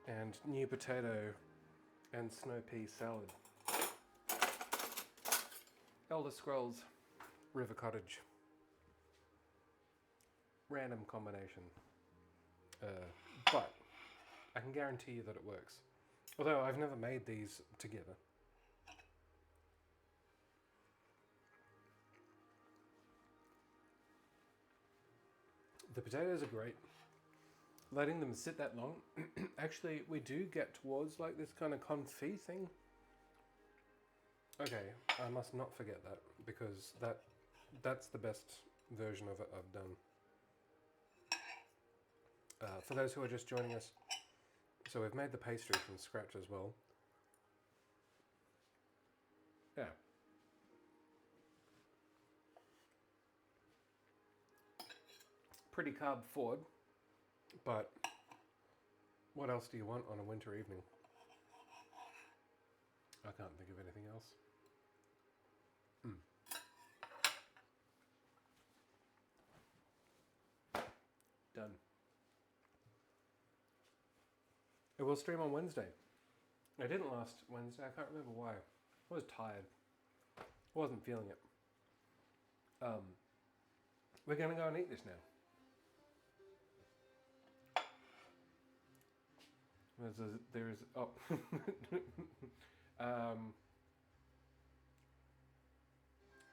and new potato and Snowpea salad. Elder Scrolls River Cottage. Random combination. But I can guarantee you that it works. Although I've never made these together. The potatoes are great. Letting them sit that long, actually we do get towards like this kind of confit thing. Okay, I must not forget that because that's the best version of it I've done. For those who are just joining us, so we've made the pastry from scratch as well. Yeah. Pretty carb forward, but what else do you want on a winter evening? I can't think of anything else. Done. It will stream on Wednesday. I didn't last Wednesday. I can't remember why. I was tired. I wasn't feeling it. We're going to go and eat this now. There's oh.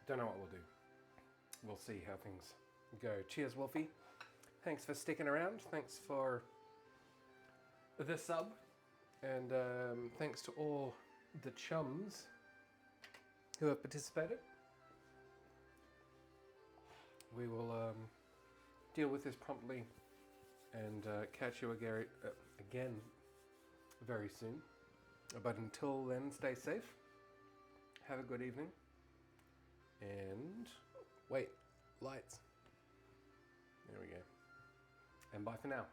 Don't know what we'll do. We'll see how things go. Cheers, Wolfie. Thanks for sticking around. Thanks for the sub. And thanks to all the chums who have participated. We will deal with this promptly and catch you again very soon. But until then, stay safe. Have a good evening. And wait, lights. There we go. And bye for now.